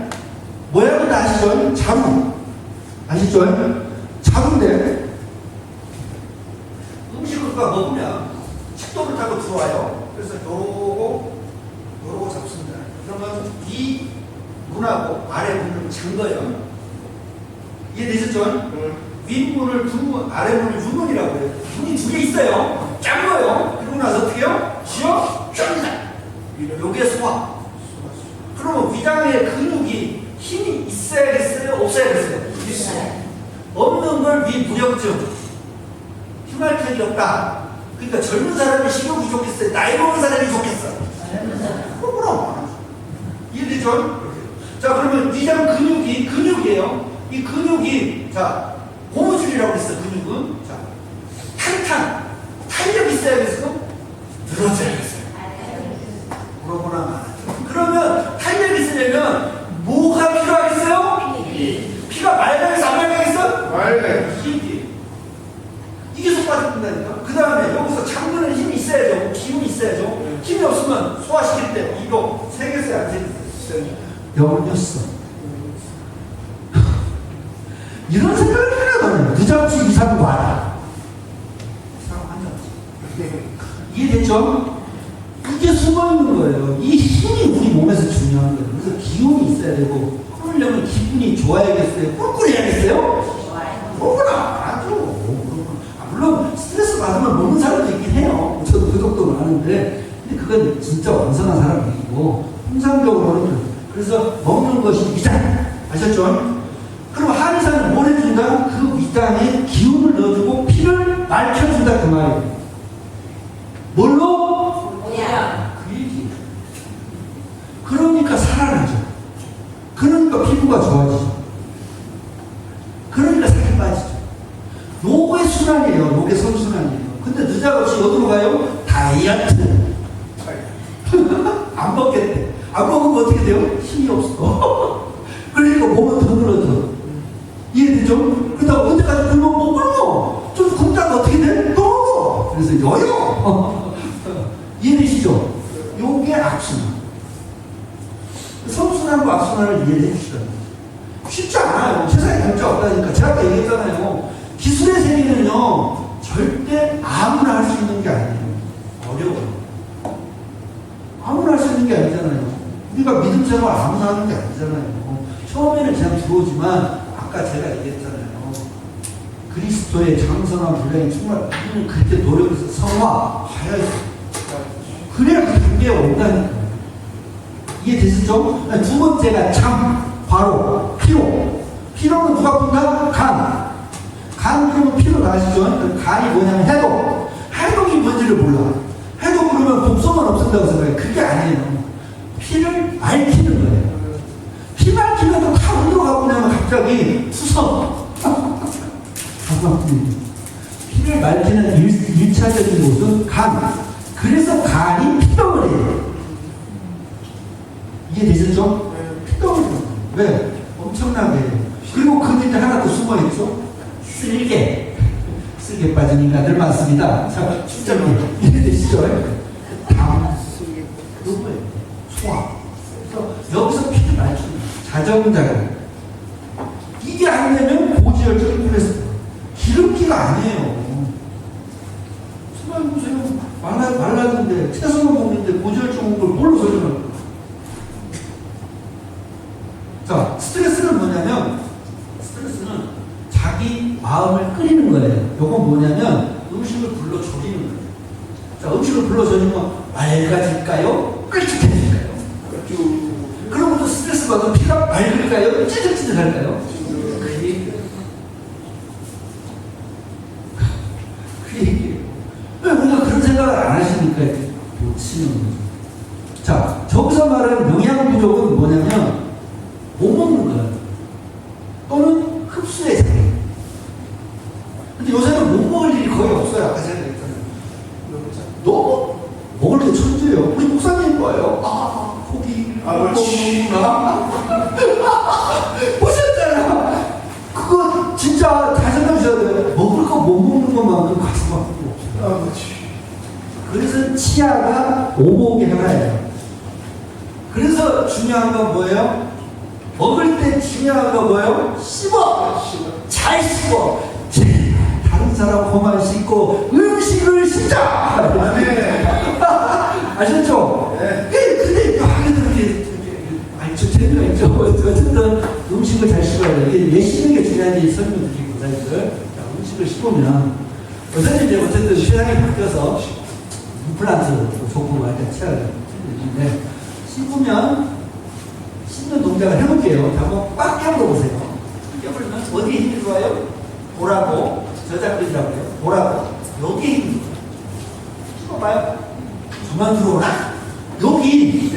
뭐라고 다 아시죠? 자루. 아시죠? 자루인데 음식을 먹으면 식도를 타고 들어와요. 그래서 요러고 잡습니다. 그러면 이 문하고 아래 문을 잠궈요. 이해되셨죠? 윗문을 두문, 아래문을 유문이라고 해요. 문이 두 개 있어요. 잠궈요. 그러고 나서 어떻게 해요? 쥐어 쫙. 요게 소화. 그러면 위장의 근육이 힘이 있어야겠어요? 없어야겠어요? 있어요. 없는 걸 위무력증. 휴말력이 없다. 그러니까 젊은 사람이 식욕이 좋겠어요? 나이 먹은 사람이 좋겠어요? 그럼 이해되죠? 자, 그러면 위장 근육이에요. 이 근육이, 자, 고무줄이라고 했어, 근육은. 자, 탄력 있어야겠어? 늘어져야겠어요. 물어보나 말하죠. 그러면 탄력 있으려면 뭐가 필요하겠어요? 피가 맑아야겠어, 안 맑아야겠어? 맑아요. 이게 속빠진다니까. 그 다음에 여기서 잠그는 힘이 있어야죠. 기운이 있어야죠. 힘이 없으면 소화시킬 때 이거 세겠어요, 안 세겠어요? 열렸어. 이런 생각을 하려면 늦었지 이사도 와라. 이해됐죠? 이게 숨어있는 거예요. 이 힘이 우리 몸에서 중요한 거예요. 그래서 기운이 있어야 되고 그러려면 기분이 좋아야겠어요? 꿀꿀해야겠어요? 그러구나. 아주. 물론 스트레스 받으면 먹는 사람도 있긴 해요. 저도 그 정도는 아는데 근데 그건 진짜 완성한 사람이고 통상적으로는 그래서 먹는 것이 위장. 아셨죠? 그럼 한의사는 뭘 해준다? 그 위장에 기운을 넣어주고 피를 맑혀준다 그 말이에요. 뭘로? 그 얘기. 그러니까 살아나죠. 그러니까 피부가 좋아지죠. 그러니까 살이 빠지죠. 요게 순환이에요. 요게 선순환이에요. 근데 느닷없이 어디로 가요? 다이어트. 안 먹겠대. 안 먹으면 어떻게 돼요? 힘이 없어. 그러니까 몸은 더 늘어져. 이해되죠? 그러다가 언제까지 굶으면 못 굶어. 좀 굶다가 어떻게 돼? 또 먹어. 그래서 여유. 이해되시죠? 요게 악순환. 선순환과 악순환을 이해해 주시라. 쉽지 않아요. 세상에 문제 없다니까. 제가 아까 얘기했잖아요. 기술의 세계는요, 절대 아무나 할 수 있는 게 아니에요. 어려워요. 아무나 할 수 있는 게 아니잖아요. 우리가 믿음 생활 아무나 하는 게 아니잖아요. 처음에는 그냥 들어오지만, 아까 제가 얘기했잖아요. 그리스도의 장성한 분량이 정말 우리는 그때 노력해서 성화하여야 돼요. 그래야 그 단계가 온다니까요. 이해되시죠? 두 번째가 장, 바로, 피로. 피로는 누가 푼다? 간. 간 그러면 피로 나시죠? 간이 뭐냐면 해독. 해독이 뭔지를 몰라. 해독 그러면 독성은 없앤다고 생각해. 그게 아니에요. 피를 맑히는 거예요. 피 맑히면 다 어디로 가고 나면 갑자기 투석. 피를 밝히는 일차적인 곳은 간. 그래서 간이 피덩어리예요. 이해되셨죠? 피덩어리. 왜? 엄청나게. 그리고 그 밑에 하나 더 숨어있죠? 쓸개. 쓸개 빠진 인간들 많습니다. 자, 진짜로 이해되시죠? 당. 누구예요? 소화. 그래서 여기서 피를 밝히는 자정자정. 이게 안 되면 고지혈증이 풀렸어요. 기름기가 아니에요. 정말 보세요. 말랐는데, 채소만 먹는데 고지혈증 온 걸 뭘로 설명할 거예요? 자, 스트레스는 뭐냐면, 스트레스는 자기 마음을 끓이는 거예요. 요건 뭐냐면, 음식을 불러 졸이는 거예요. 자, 음식을 불러 졸이면 맑아질까요? 끓직해질까요? 그러면 스트레스 받으면 피가 맑을까요? 찌득찌득할까요? 그 얘기예요. 그 얘기예요. 왜 우리가 그런 생각을 안 하시니까 놓치는 거죠. 자, 저기서 말하는 영양 부족은 뭐냐면 못 먹는 거예요. 또는 흡수의 장애. 근데 요새는 못 먹을 일이 거의 없어요. 아까 제가 얘기했잖아요. 너무 먹을 게 천재예요. 우리 목사님 거예요. 아, 고기 먹는구나. 보셨잖아요. 그거 진짜 잘 생각해 주셔야 돼요. 먹을 거 못 먹는 것만큼 가슴 아픈 게 없어요. 그래서 치아가 오복이 하나예요. 그래서 중요한 건 뭐예요? 먹을 때 중요한 건 뭐예요? 씹어! 잘 씹어! 다른 사람 코만 씹고 음식을 씹자! 아셨죠? 근데 하기도 이렇게 아니 저 재미가 있죠. 어쨌든 음식을 잘 씹어야 돼요. 이게 왜 씹는 게 중요한지 설명드리고 사실 자, 음식을 씹으면 요새는 이제 어쨌든 세상이 바뀌어서 임플란트 조금 완전 치아를 씹는데 씹는 동작을 해볼게요. 한번 꽉 깨물어 보세요. 깨물면 어디에 힘이 좋아요? 보라고 저작근이라고 해요. 보라고 여기에 힘이 좋아요. 씹어봐요. 저만 들어오나? 여기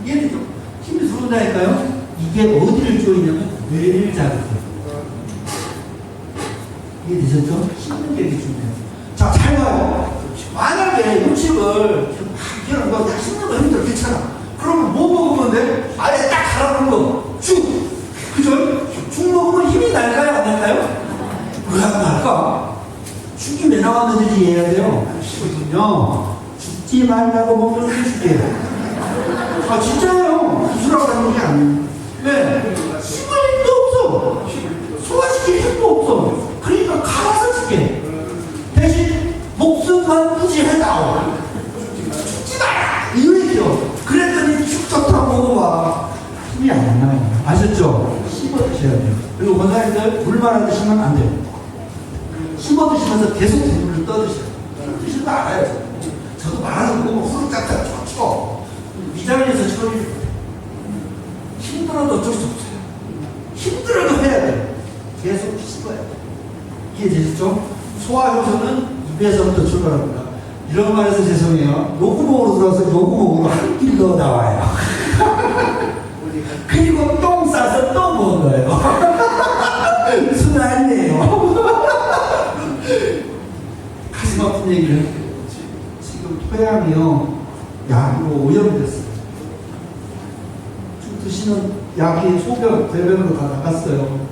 얘는 좀 힘이 들어온다니까요. 이게 어디를 조이냐면 뇌를 자극해요. 이해되셨죠? 씹는 게 되게 중요해요. 자, 잘 봐요. 만약에 음식을 이런 거 씹는 거 힘들어 괜찮아. 그러면 뭐 먹으면 돼? 아예 딱 갈아놓은 거. 죽! 그죠? 죽 먹으면 힘이 날까요? 안 날까요? 왜 안 날까? 죽이 왜 나왔는지 이해해야 돼요. 죽이군요. 죽지 말라고 먹는 게 죽이에요. 아, 진짜예요. 기술하고 하는 게 아니에요. 왜? 씹을 힘도 없어. 소화시킬 힘도 없어. 그러니까 갈아서 죽게. 대신 목숨만 부지해다오. 죽지 마라. 이 얘기요. 그랬더니 죽 좋다고 먹어봐. 힘이 안 나요. 아셨죠? 씹어 드셔야 돼요. 그리고 원사님들 물만 드시면 안 돼요. 씹어 드시면서 계속 국물을 떠 드셔요. 드시는 거 알아요. 저도 말하는 거 보면 후루룩 짝짝 쳐. 위장에서 처리 힘들어도 어쩔 수 없어요. 힘들어도 해야 돼요. 계속 씹어야 돼요. 이해되셨죠? 소화 효소는 입에서부터 출발합니다. 이런 말해서 죄송해요. 요구목으로 들어서 요구목으로 한 끼 더 나와요. 그리고 똥 싸서 또 먹어요. 무슨 아니에요. 가슴 아픈 얘기를 할게요. 지금 토양이요. 약으로 오염됐어요. 지금 드시는 약이 소변, 배변으로 다 나갔어요.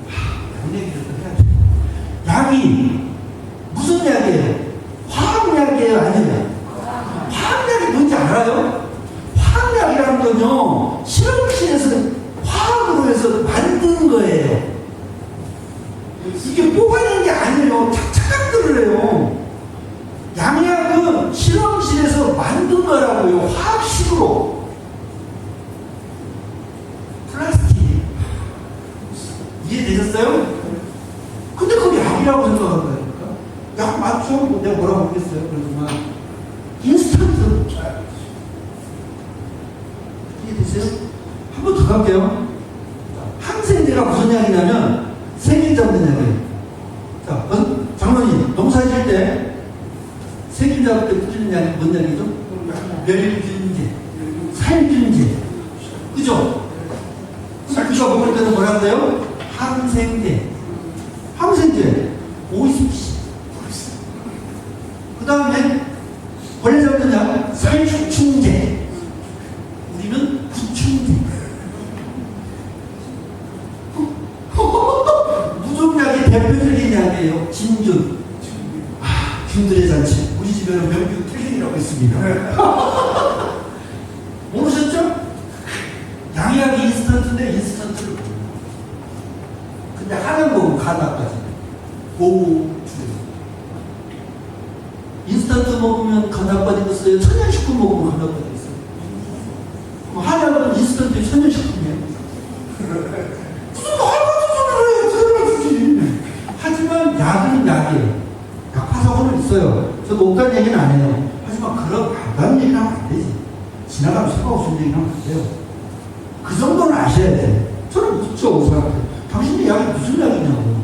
이런 얘기를 해야 돼요. 약이 무슨 약이에요? 화학약이에요? 아니에요? 화학약이 뭔지 알아요? 화학약이라는 건요, 실험실에서 화학으로 해서 만든 거예요. 이게 뽑아낸 게 아니에요. 착각들을 해요. 양약은 실험실에서 만든 거라고요. 화학식으로. 플라스틱. 이해되셨어요? 근데 그게 약이라고 생각한다니까. 약 맞죠? 뭐 내가 뭐라고 하겠어요? 그러지만 인스턴트. 이해되세요? 한 번 더 갈게요. 항생제가 무슨 약이냐면 세균 잡는 약이에요. 자, 장로님 농사질 때 세균 잡을 때 뿌리는 약이 뭔 약이죠? 멸균제, 살균제, 그죠? 우리가 먹을 때는 뭐라 그래요? 항생제. 하면서 이제 보이스피싱. 그 다음에 원래 잡느냐? 살충제. 우리는 구충제. 무좀약의 대표적인 약이에요. 진균. 균들의 잔치. 우리 집에는 명균 틀린이라고 있습니다. 모르셨죠? 양약이 인스턴트인데 인스턴트를 모르는. 근데 하는 거고 간악까지. 오, 인스턴트 먹으면 간악 빠지겠어요? 천연식품 먹으면 간악 빠지겠어요? 그럼 한약은 인스턴트 천연식품이에요. 무슨 말같은 소리를 해! 하지만 약은 약이에요. 약파사고는 있어요. 저도 없다는 얘기는 안 해요. 하지만 그런 안다는 얘기는 하면 안 되지. 지나가면 상관없는 얘기는 하면 안 돼요. 그 정도는 아셔야 돼. 저는 묻죠, 우선한테. 당신의 약이 무슨 약이냐고.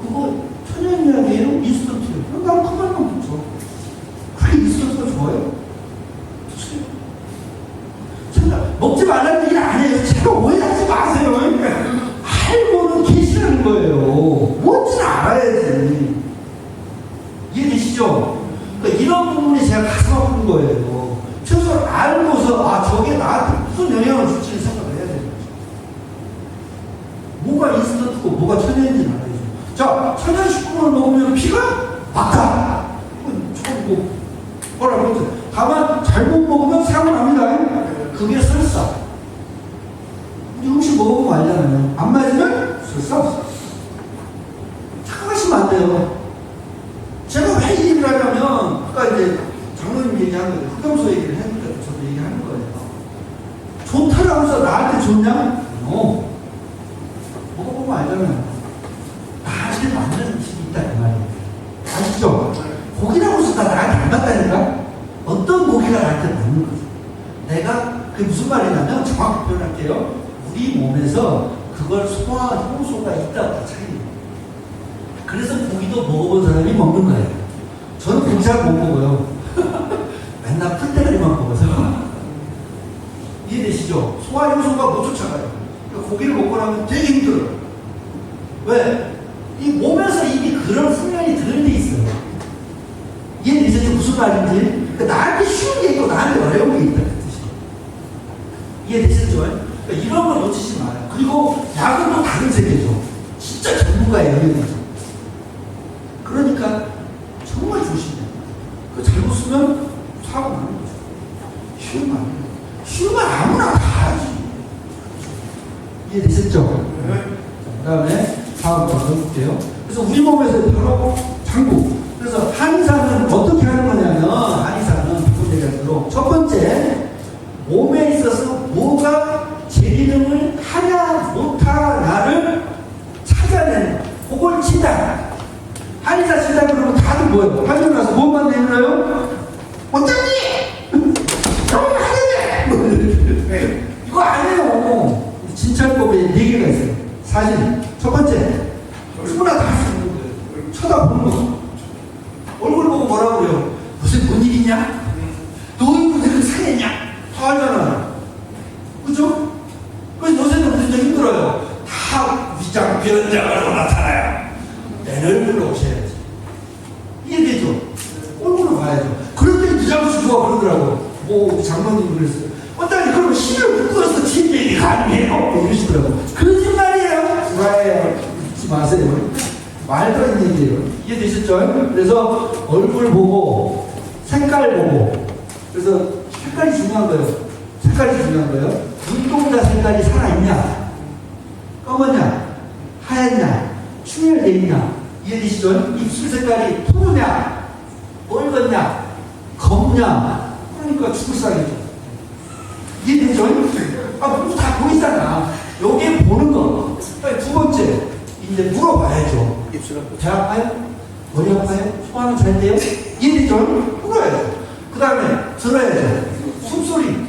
그거 천연약이에요? 인스턴트예요? 그럼 나는 그 말만 묻죠. 그게 인스턴트가 좋아요? 드세요. 제가 먹지 말라는 얘기는 안 해요. 제가 오해하지 마세요. 알고는 계시라는 거예요. 뭔지는 알아야지. 이해되시죠? 그러니까 이런 부분이 제가 가슴 아픈 거예요. 최소 알고서 저게 나한테 무슨 영향을 줄지를 생각을 해야 되는 거죠. 뭐가 인스턴트고 뭐가 천연인지는 알아야죠. 자, 천연식품을 먹으면 피가 막다. 이건 뭐라고 했죠. 다만 잘못 먹으면 사고 납니다. 그게 설사. 우리 음식 먹어보면 알잖아요. 안 맞으면 설사. 착각하시면 안 돼요. 제가 왜 이 얘기를 하냐면, 아까 이제 장로님 얘기하는 거예요. 흑염소 얘기를 했는데 저도 얘기하는 거예요. 좋다라고 해서 나한테 좋냐? 먹어보면 알잖아요. 나한테 맞는 음식이 있다, 이 말이에요. 아시죠? 고기라고 해서 다 나한테 안 맞다니까? 어떤 고기가 나한테 맞는 거죠. 내가, 그게 무슨 말이냐면, 정확히 표현할게요. 우리 몸에서 그걸 소화한 효소가 있다, 없다 차이예요. 그래서 고기도 먹어본 사람이 먹는 거예요. 저는 고기 잘 못 먹어요. 맨날 풀떼가리만 먹어서. 이해되시죠? 소화 효소가 못 쫓아가요. 그러니까 고기를 먹고 나면 되게 힘들어요. 왜? 이 몸에서 이미 그런 훈련이 들어있는 게 있어요. 이해되시죠? 무슨 말인지? 그러니까 나한테 쉬운 게 있고 나한테 어려운 게 있다. 그 뜻이에요. 이해되시죠? 그러니까 이런 걸 놓치지 마요. 그리고 약은 또 다른 세계죠. 진짜 전문가의 영역이죠. 그러니까 정말 조심해야 돼요. 그 잘못 쓰면 사고 나는 거죠. 쉬운 거 아니에요. 쉬운 건 아무나 다 하지. 이해되셨죠? 그 다음에 다음 거 넣어볼게요. 그래서 우리 몸에서 바로 장구. 그래서 한의사는 어떻게 하는 거냐면, 한의사는 방금 얘기한 대로 첫 번째, 몸에 있어서 뭐가 제 기능을 하냐 못하냐를 찾아내는 거. 그걸 치다. 한의사 치다 그러면 다들 뭐예요? 한의사 가서 뭐만 내밀어요? 원장님! 저는 하는데! 이거 아니에요. 진찰법에 4개가 있어요. 사실, 첫 번째, 누구나 다 할 수 있는 거예요. 쳐다보는 거. 얼굴 보고 뭐라고 그래요? 무슨 뭔 일이냐? 너 얼굴 왜 상했냐? 다 알잖아요. 그죠? 그래서 요새는 진짜 힘들어요. 다 위장 변장으로 나타나요. 내 얼굴로 오셔야지. 이해되죠? 얼굴로 봐야죠. 그럴 때 부장수 좋아 그러더라고. 장모님 그랬어요. 원장님 그러면 실을 묶어서 진행이 가능해요? 이러시더라고. 거짓말이에요. 불화해요. 잊지 마세요. 말도 안 되는 얘기예요. 이해되셨죠? 그래서 얼굴 보고 색깔 보고, 그래서 색깔이 중요한 거예요. 색깔이 중요한 거예요. 눈동자 색깔이 살아있냐, 검었냐, 하얗냐, 충혈되어 있냐. 이해되시죠? 입술 색깔이 푸르냐, 빨갛냐, 검냐. 그러니까 죽을상이죠. 이해되죠? 모두 다 보이잖아. 여기에 보는 거. 두 번째, 이제 물어봐야죠. 배 아파요? 머리 아파요? 소화는 잘 돼요? 이해되죠? 물어야죠. 그 다음에 들어야죠. 숨소리,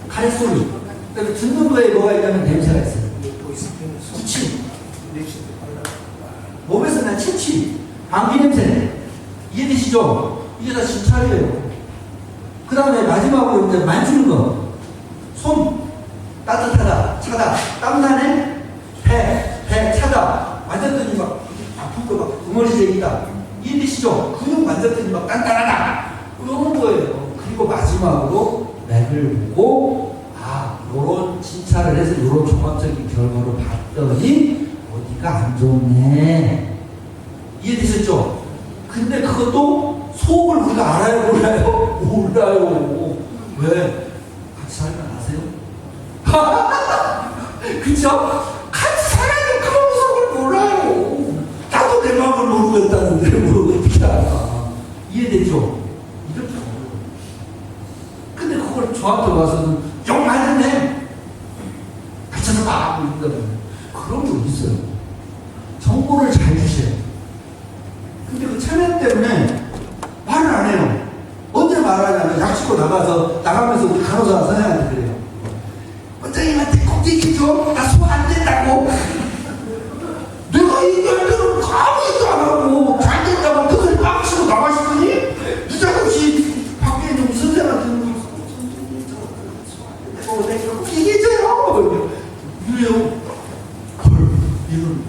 가래소리. 그러니까 듣는 거에 뭐가 있냐면 냄새가 있어요. 기침. 몸에서 난 침치, 방귀 냄새. 이해되시죠? 이게 다 진찰이에요. 그 다음에 마지막으로 이제 만지는 거. 손, 따뜻하다, 차다, 땀나네, 배 차다. 만졌더니 막 아픈 거막 덩어리쟁이다. 이해되시죠? 근육 만졌더니 막 단단하다. 그런 거예요. 그리고 마지막으로 맥을 보고 요런 진찰을 해서 요런 종합적인 결과로 봤더니 어디가 안 좋네. 이해되셨죠? 근데 그것도 속을 우리가 알아요, 몰라요? 몰라요. 왜? 같이 살면 아세요? 그쵸? 같이 살아야 그런 속을 몰라요. 나도 내 마음을 모르겠다는데 뭘 어떻게 알아? 이해되죠? 이렇게 어려워요. 근데 그걸 저한테 와서는 욕 맞았네. 같이서 막 이런다면 그런 거 있어요. 정보를 잘 주세요. 근데 그 체면 때문에 말을 안 해요. 언제 말하냐면 약식고 나가면서 우리 간호사 선생님한테 그래요. 원장님한테 꼭 얘기해줘. 나 소화 안 된다고. 내가 얘기할 때는 아무것도 안 하고 잘 된다고 그 소리 막 치고 나가시더니 늦어없이 밖에 있는 선생님한테 내가 꼭 얘기해줘요. 이래요. 이런.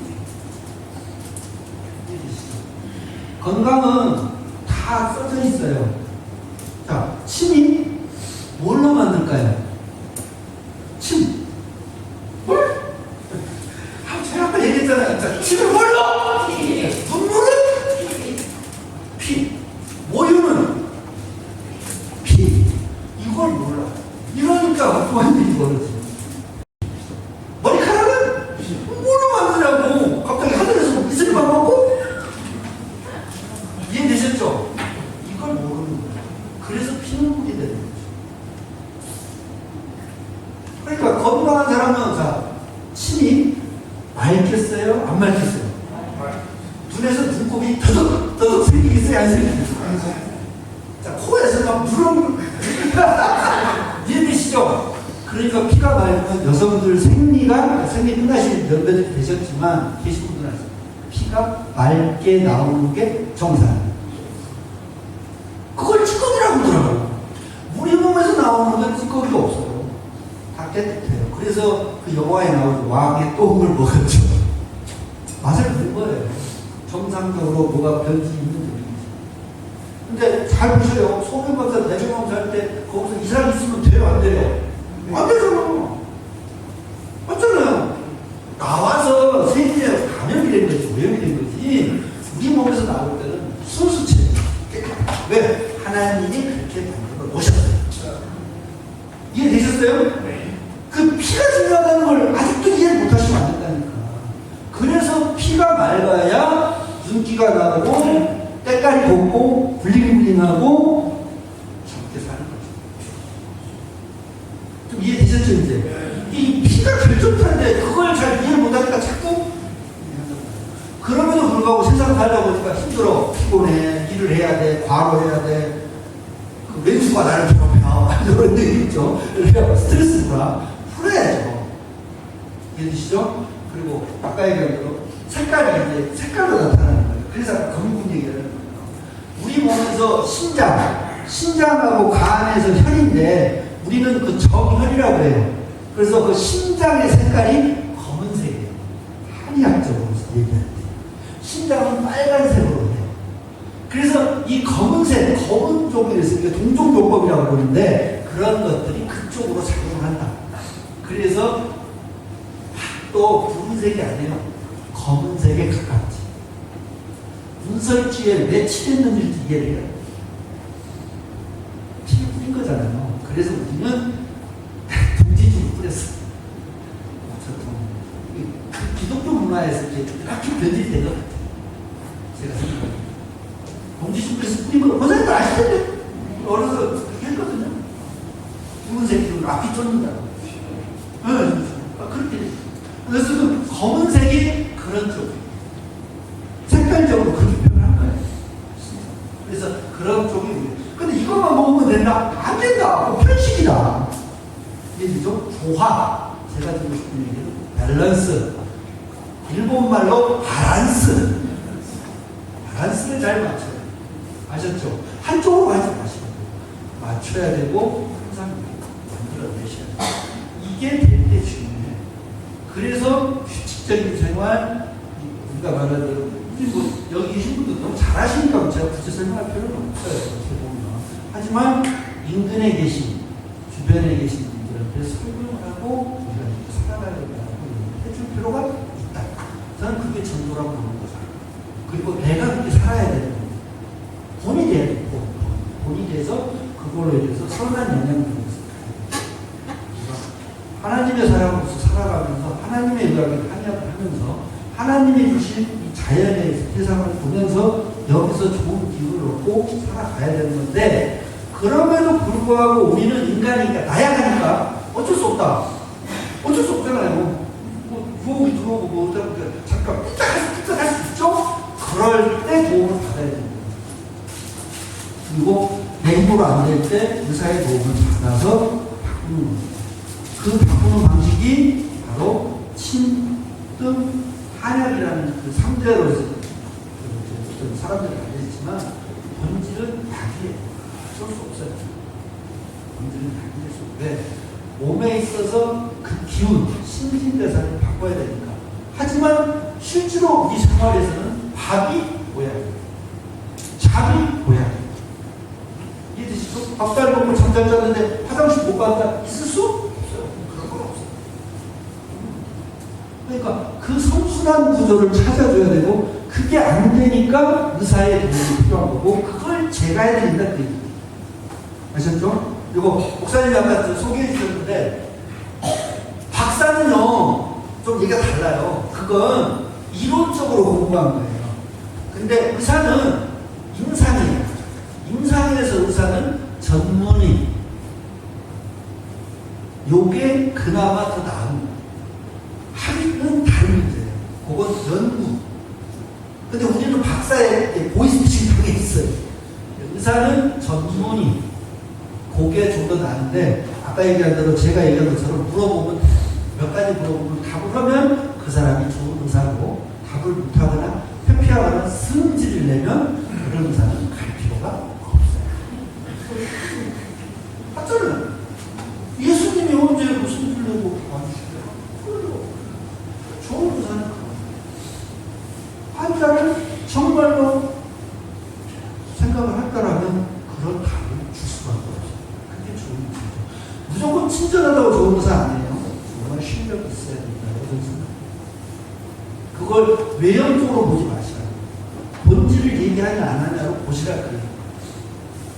건강은 다 써져 있어요. 자, 침이 뭘로 만들까요? 침. 뭘? 제가 아까 얘기했잖아요. 자, 침을 뭘로? 눈물은? 피. 모유는? 피. 이걸 몰라. 이러니까 어떠한 일이 벌어져. 머리카락은? 뭘로 만드냐고. 갑자기 하늘에서 이슬만 먹고? 이해되셨죠? 이걸 모르는 거예요. 그래서 피눈물이 되는 거죠. 그러니까 건강한 사람은 자, 침이 맑겠어요? 안 맑겠어요? 눈에서 눈곱이 더덕 생기겠어요? 안 생기겠어요? 자, 코에서 막 누런 이해되시죠? 그러니까 피가 맑으면 여성들 생리 끝나신 몇몇 되셨지만 계신 분들 아세요? 피가 맑게 나오는 게 정상이에요. 그걸 찌꺼기라고 하더라고요. 우리 몸에서 나오는 건 찌꺼기가 없어요. 다 깨끗해요. 그래서 그 영화에 나오는 왕의 똥을 먹었죠. 맛을 본 거예요. 정상적으로 뭐가 변지 있는 적이 있어요. 근데 잘 보세요. 소변박사 대중검사 할 때 거기서 이 사람 있으면 돼요? 안 돼요? 안 되잖아. 맞잖아요. 나와서 세균에 감염이 된 거지, 오염이 된 거지. 우리 몸에서 나올 때는 순수체. 왜? 하나님이 그렇게 만들어 놓으셨어요. 이해되셨어요? 네. 그 피가 중요하다는 걸 아직도 이해를 못하시면 안 된다니까. 그래서 피가 맑아야 윤기가 나고 때깔이 돋고 블링블링하고 젊게 사는 거죠. 좀 이해되셨죠 이제? 이 피가 제일 좋다는데 그걸 잘 이해를 못하니까 자꾸 그럼에도 불구하고 세상 살다 보니까 힘들어. 피곤해. 일을 해야 돼. 과로해야 돼. 그 왼수가 나를 괴롭혀. 이런 얘기 있죠. 그러니까 스트레스구나. 풀어야죠. 이해되시죠? 그리고 아까 얘기한 대로 색깔이 이제 색깔로 나타나는 거예요. 그래서 검은 얘기를 하는 거예요. 우리 몸에서 신장하고 간에서 혈인데 우리는 그 정혈이라고 해요. 그래서 그 심장의 색깔이 검은색이에요. 한의학적으로 얘기할 때. 심장은 빨간색으로 해요. 그래서 이 검은색, 검은 쪽이 있으니까 동종요법이라고 그러는데 그런 것들이 그쪽으로 작용한다. 그래서 또 붉은색이 아니에요. 검은색에 가깝지. 문설주에 왜 칠했는지 이해를 해요. 피를 뿌린 거잖아요. 그래서 우리는 동지지를 뿌렸어. 기독교 문화에서 이렇게 변질이 된 것 같아요. 제가 생각합니다. 동지지에서 뿌리면 선생님도 아시던데? 어려서 그렇게 했거든요. 붉은색 피부를 앞이 쫓는다고. 그렇게 됐어요. 그래서 그 검은색이 그런 쪽. 색깔적으로 그렇게 표현한 거예요. 그래서 그런 쪽이 근데 이것만 먹으면 된다? 안 된다. 편식이다. 이게 좀 조화. 제가 드리고 싶은 얘기는 밸런스. 일본말로 바란스. 바란스를 잘 맞춰요. 아셨죠? 한쪽으로 가지 마시고 맞춰야 되고 항상 만들어내셔야 돼요. 이게 될 때 중요해요. 그래서 규칙적인 생활, 우리가 말하는 뭐 여기 계신 분들 너무 잘하시니까 제가 굳이 설명할 필요는 없어요. 어떻게 보면. 하지만 인근에 계신, 주변에 계신 분들한테 설명을 하고 우리가 이렇게 살아가야 된다고 해줄 필요가 있다. 저는 그게 전도라고 보는 거죠. 그리고 내가 그렇게 살아야 되는 거예요. 본이 돼야 되고, 본이 돼서 그걸로 인해서 선한 영향력이 있어요. 하나님의 사람으로서 살아가면서 하나님의 의학을 한약을 하면서 하나님이 주신 이 자연의 세상을 보면서 여기서 좋은 기운을 얻고 살아가야 되는 건데, 그럼에도 불구하고 우리는 인간이니까 나약하니까 어쩔 수 없다. 어쩔 수 없잖아요. 뭐 유혹이 들어오고 뭐 잠깐 삐딱할 수 있죠? 그럴 때 도움을 받아야 됩니다. 그리고 내 힘으로 안 될 때 의사의 도움을 받아서 바꾸는 거예요. 그 바꾸는 방식이 바로 침등 한약이라는 그 3대로 어떤 사람들이 알려있지만 본질은 약이에요. 어쩔 수 없어요. 본질은 약일 수 없는데 몸에 있어서 그 기운, 신진대사를 바꿔야 되니까. 하지만 실제로 우리 생활에서는 밥이 보약이에요. 잠이 보약이에요. 이해되시죠? 밥 잘 먹고 잠 잘 잤는데 화장실 못 간다? 있을 수 없어요. 그런 건 없어요. 그러니까 그 선순환 구조를 찾아줘야 되고, 그게 안 되니까 의사의 도움이 필요한 거고, 그걸 제가 해야 된다. 그 얘기예요. 아셨죠? 그리고 목사님이 아까 소개해 주셨는데, 박사는요, 좀 얘기가 달라요. 그건 이론적으로 공부한 거예요. 근데 의사는 임상이에요. 임상에서 의사는 전문의. 요게 그나마 더 나은 거예요. 학위는 다른 문제예요. 그건 연구. 근데 우리는 박사의 보이스피싱 그게 있어요. 의사는 전문의. 그게 좀 더 나은데, 아까 얘기한 대로 제가 얘기한 것처럼 물어보면, 몇 가지 물어보면 답을 하면 그 사람이 좋은 의사고, 답을 못하거나 회피하거나 승질을 내면 그런 의사는 갈 필요가 없어요. 맞잖아요. 예수님이 언제 무슨 일 내고 와주시래요? 좋은 의사는 환자를 정말로 생각을 할 거라면 그런 답을 줄 수밖에 없어요. 그게 좋은 의사죠. 무조건 친절하다고 좋은 의사 아니에요. 정말 실력이 있어야 된다고 생각합니다. 그걸 외형적으로 보지 마시라고. 본질을 얘기하냐 안 하냐로 보시라 그래요.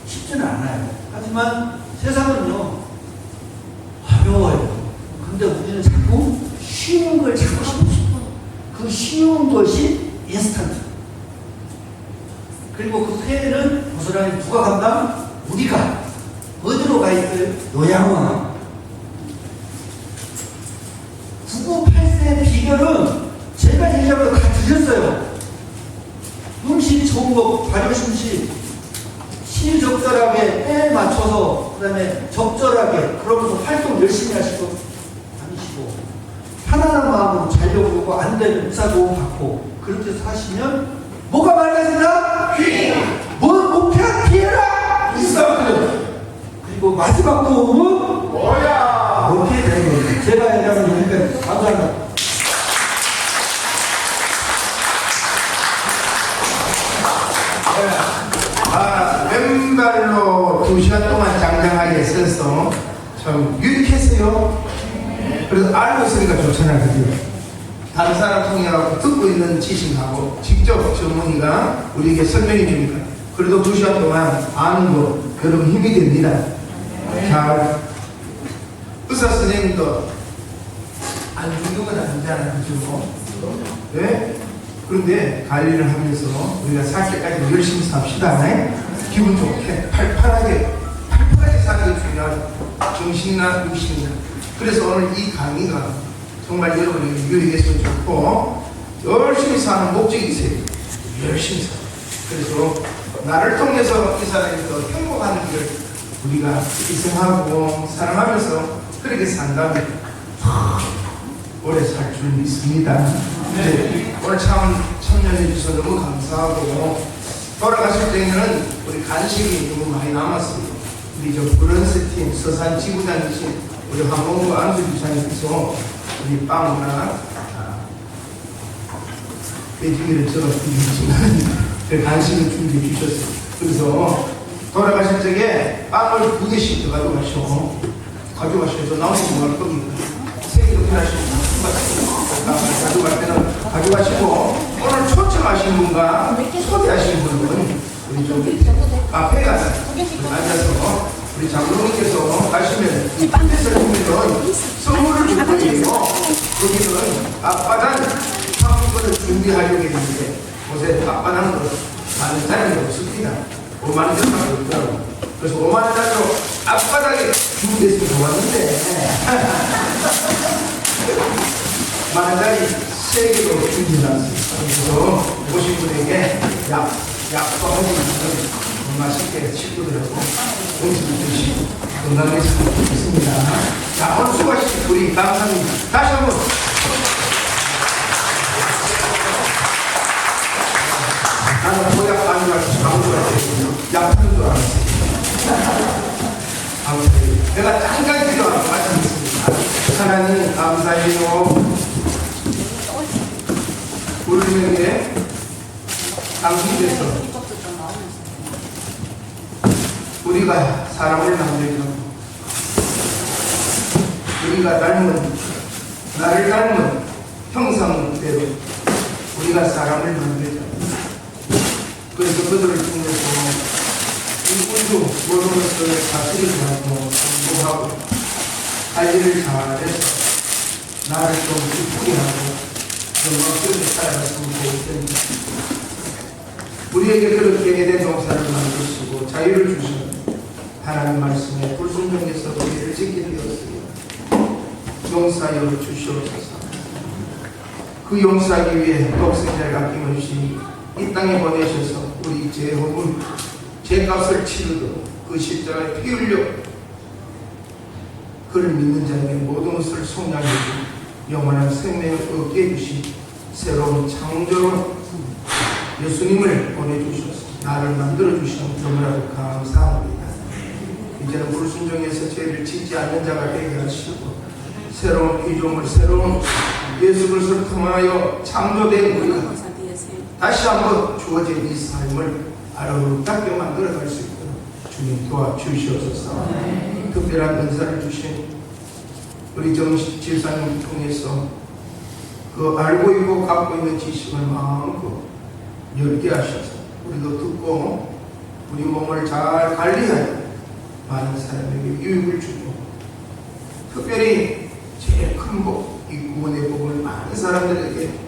쉽지는 않아요. 하지만 세상은요, 어려워요. 근데 우리는 자꾸 쉬운 걸 찾고 싶어요. 그 쉬운 것이 인스턴트. 그리고 그 폐해는 고스란히 누가 간다? 우리가. 어디로 가 있어요? 요양원. 9984의 비결은 제가 얘기한 거 다 드렸어요. 음식 좋은 거, 발효음식, 시적절하게 때에 맞춰서, 그 다음에 적절하게, 그러면서 활동 열심히 하시고, 다니시고, 편안한 마음으로 자려고 그러고, 안 되면 의사 도움 받고, 그렇게 사시면, 뭐가 맑아진다? 뭘 목표한 피해라? 그리고 마지막 도움은? 뭐야? 이렇게 되는 거예요. 제가 얘기하는 여기까지. 감사합니다. 왼발로 2시간 동안 장장하게 써서 참 유익했어요. 그래서 알고 있으니까 좋잖아요. 그죠? 다른 사람 통해서 듣고 있는 지식하고 직접 전문의가 우리에게 설명해 주니까 그래도 2시간 동안 아는 거 여러분 힘이 됩니다. 자, 의사 선생님도 안 죽는 건 아니잖아요. 그죠? 네? 그런데 관리를 하면서 우리가 살 때까지 열심히 삽시다. 네? 기분 좋게 팔팔하게 사는 게 중요하죠. 정신이나 육신이나. 그래서 오늘 이 강의가 정말 여러분에게 유익했으면 좋고, 열심히 사는 목적이 있어요. 열심히 사. 그래서 나를 통해서 이 사람이 더 행복한 길을 우리가 희생하고 사랑하면서 그렇게 산다면 오래 살 줄 믿습니다. 네. 오늘 참 참여해 주셔서 너무 감사하고, 돌아가실 때에는 우리 간식이 너무 많이 남았어요. 우리 저 브런스 팀 서산 지부장이신 우리 황봉구 안수 주사님께서 우리 빵이나 돼지기를 제가 드리지만 간식을 준비해 주셨어요. 그래서 돌아가실 적에 빵을 2개씩 가져가셔서 나오신 걸 거기 3개도 편하시고 가져갈 때는 가져가시고, 오늘 초청하신 분과 초대하신 분은 우리 좀 카페에 가서 앉아서 우리 장로님께서 가시면 앞에서 보면 선물을 줄 거예요. 거기는 앞바단 상품권을 준비하려고 했는데 곳에 앞바다는 거 많은 사람이 없습니다. 5만 원짜리밖에 없더라고. 그래서 5만 원짜리로 앞바닥에 준비했으면 좋았는데 1만 원짜리 3개로 준비해놨습니다. 그래서 오신 분에게 약속하시면 맛있게 식구들하고 음식을 드시고 건강했으면 좋겠습니다. 자, 오늘 수고하신 우리 감사합니다. 다시 한번 나는 보약 안 좋아해서 아무 줄 알았어요. 약하는 줄 알았어요. 아무튼 내가 잠깐 필요한 말씀드렸습니다. 하나님 감사해요. 우리에게 당신께서 우리가 사람을 만들고 우리가 나를 닮은 형상대로 우리가 사람을 만들자. 그래서 그들을 통해서 이 우주 모든 것들을 다스리고 공부하고 할 일을 잘해서 나를 좀 기쁘게 하고 영광스럽게 살아갔으면 좋겠습니다. 우리에게 그렇게 된 동사를 만드시고 자유를 주시고 하나님 말씀에 불순종해서 우리를 지키게 되었으며 용서하여 주시옵소서. 그 용서하기 위해 독생자를 아낌없이 이 땅에 보내셔서 우리 죄업을 죄값을 치르도록 그 십자가에 피 흘려 그를 믿는 자에게 모든 것을 속량해주고 영원한 생명을 얻게 해주시 새로운 창조로 예수님을 보내주셔서 나를 만들어주시는 너무나도 감사합니다. 이제는 불순종해서 죄를 짓지 않는 자가 되게 하시고 새로운 피조물 새로운 예수 그리스도를 통하여 창조된 우리가 다시 한번 주어진 이 삶을 아름답게 만들어갈 수 있도록 주님 도와주시옵소서. 특별한 은사를 주신 우리 정식 지사님 통해서 그 알고 있고 갖고 있는 지식을 마음껏 열게 하셔서 우리도 듣고 우리 몸을 잘 관리하여 많은 사람에게 유익을 주고 특별히 제일 큰 복, 이 구원의 복을 많은 사람들에게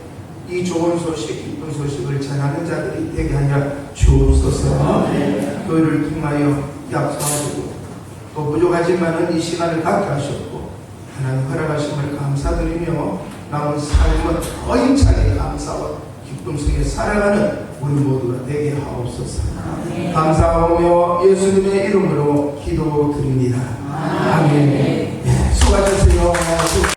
이 좋은 소식, 기쁜 소식을 전하는 자들이 되게 하여 주옵소서. 그를 통하여 약속하시고 또 부족하지만은 이 시간을 갖게 하셨고 하나님 허락하심을 감사드리며 남은 삶은 더 힘차게 감사와 기쁨 속에 살아가는 우리 모두가 되게 하옵소서. 감사하며 예수님의 이름으로 기도드립니다. 아멘. 수고하셨어요.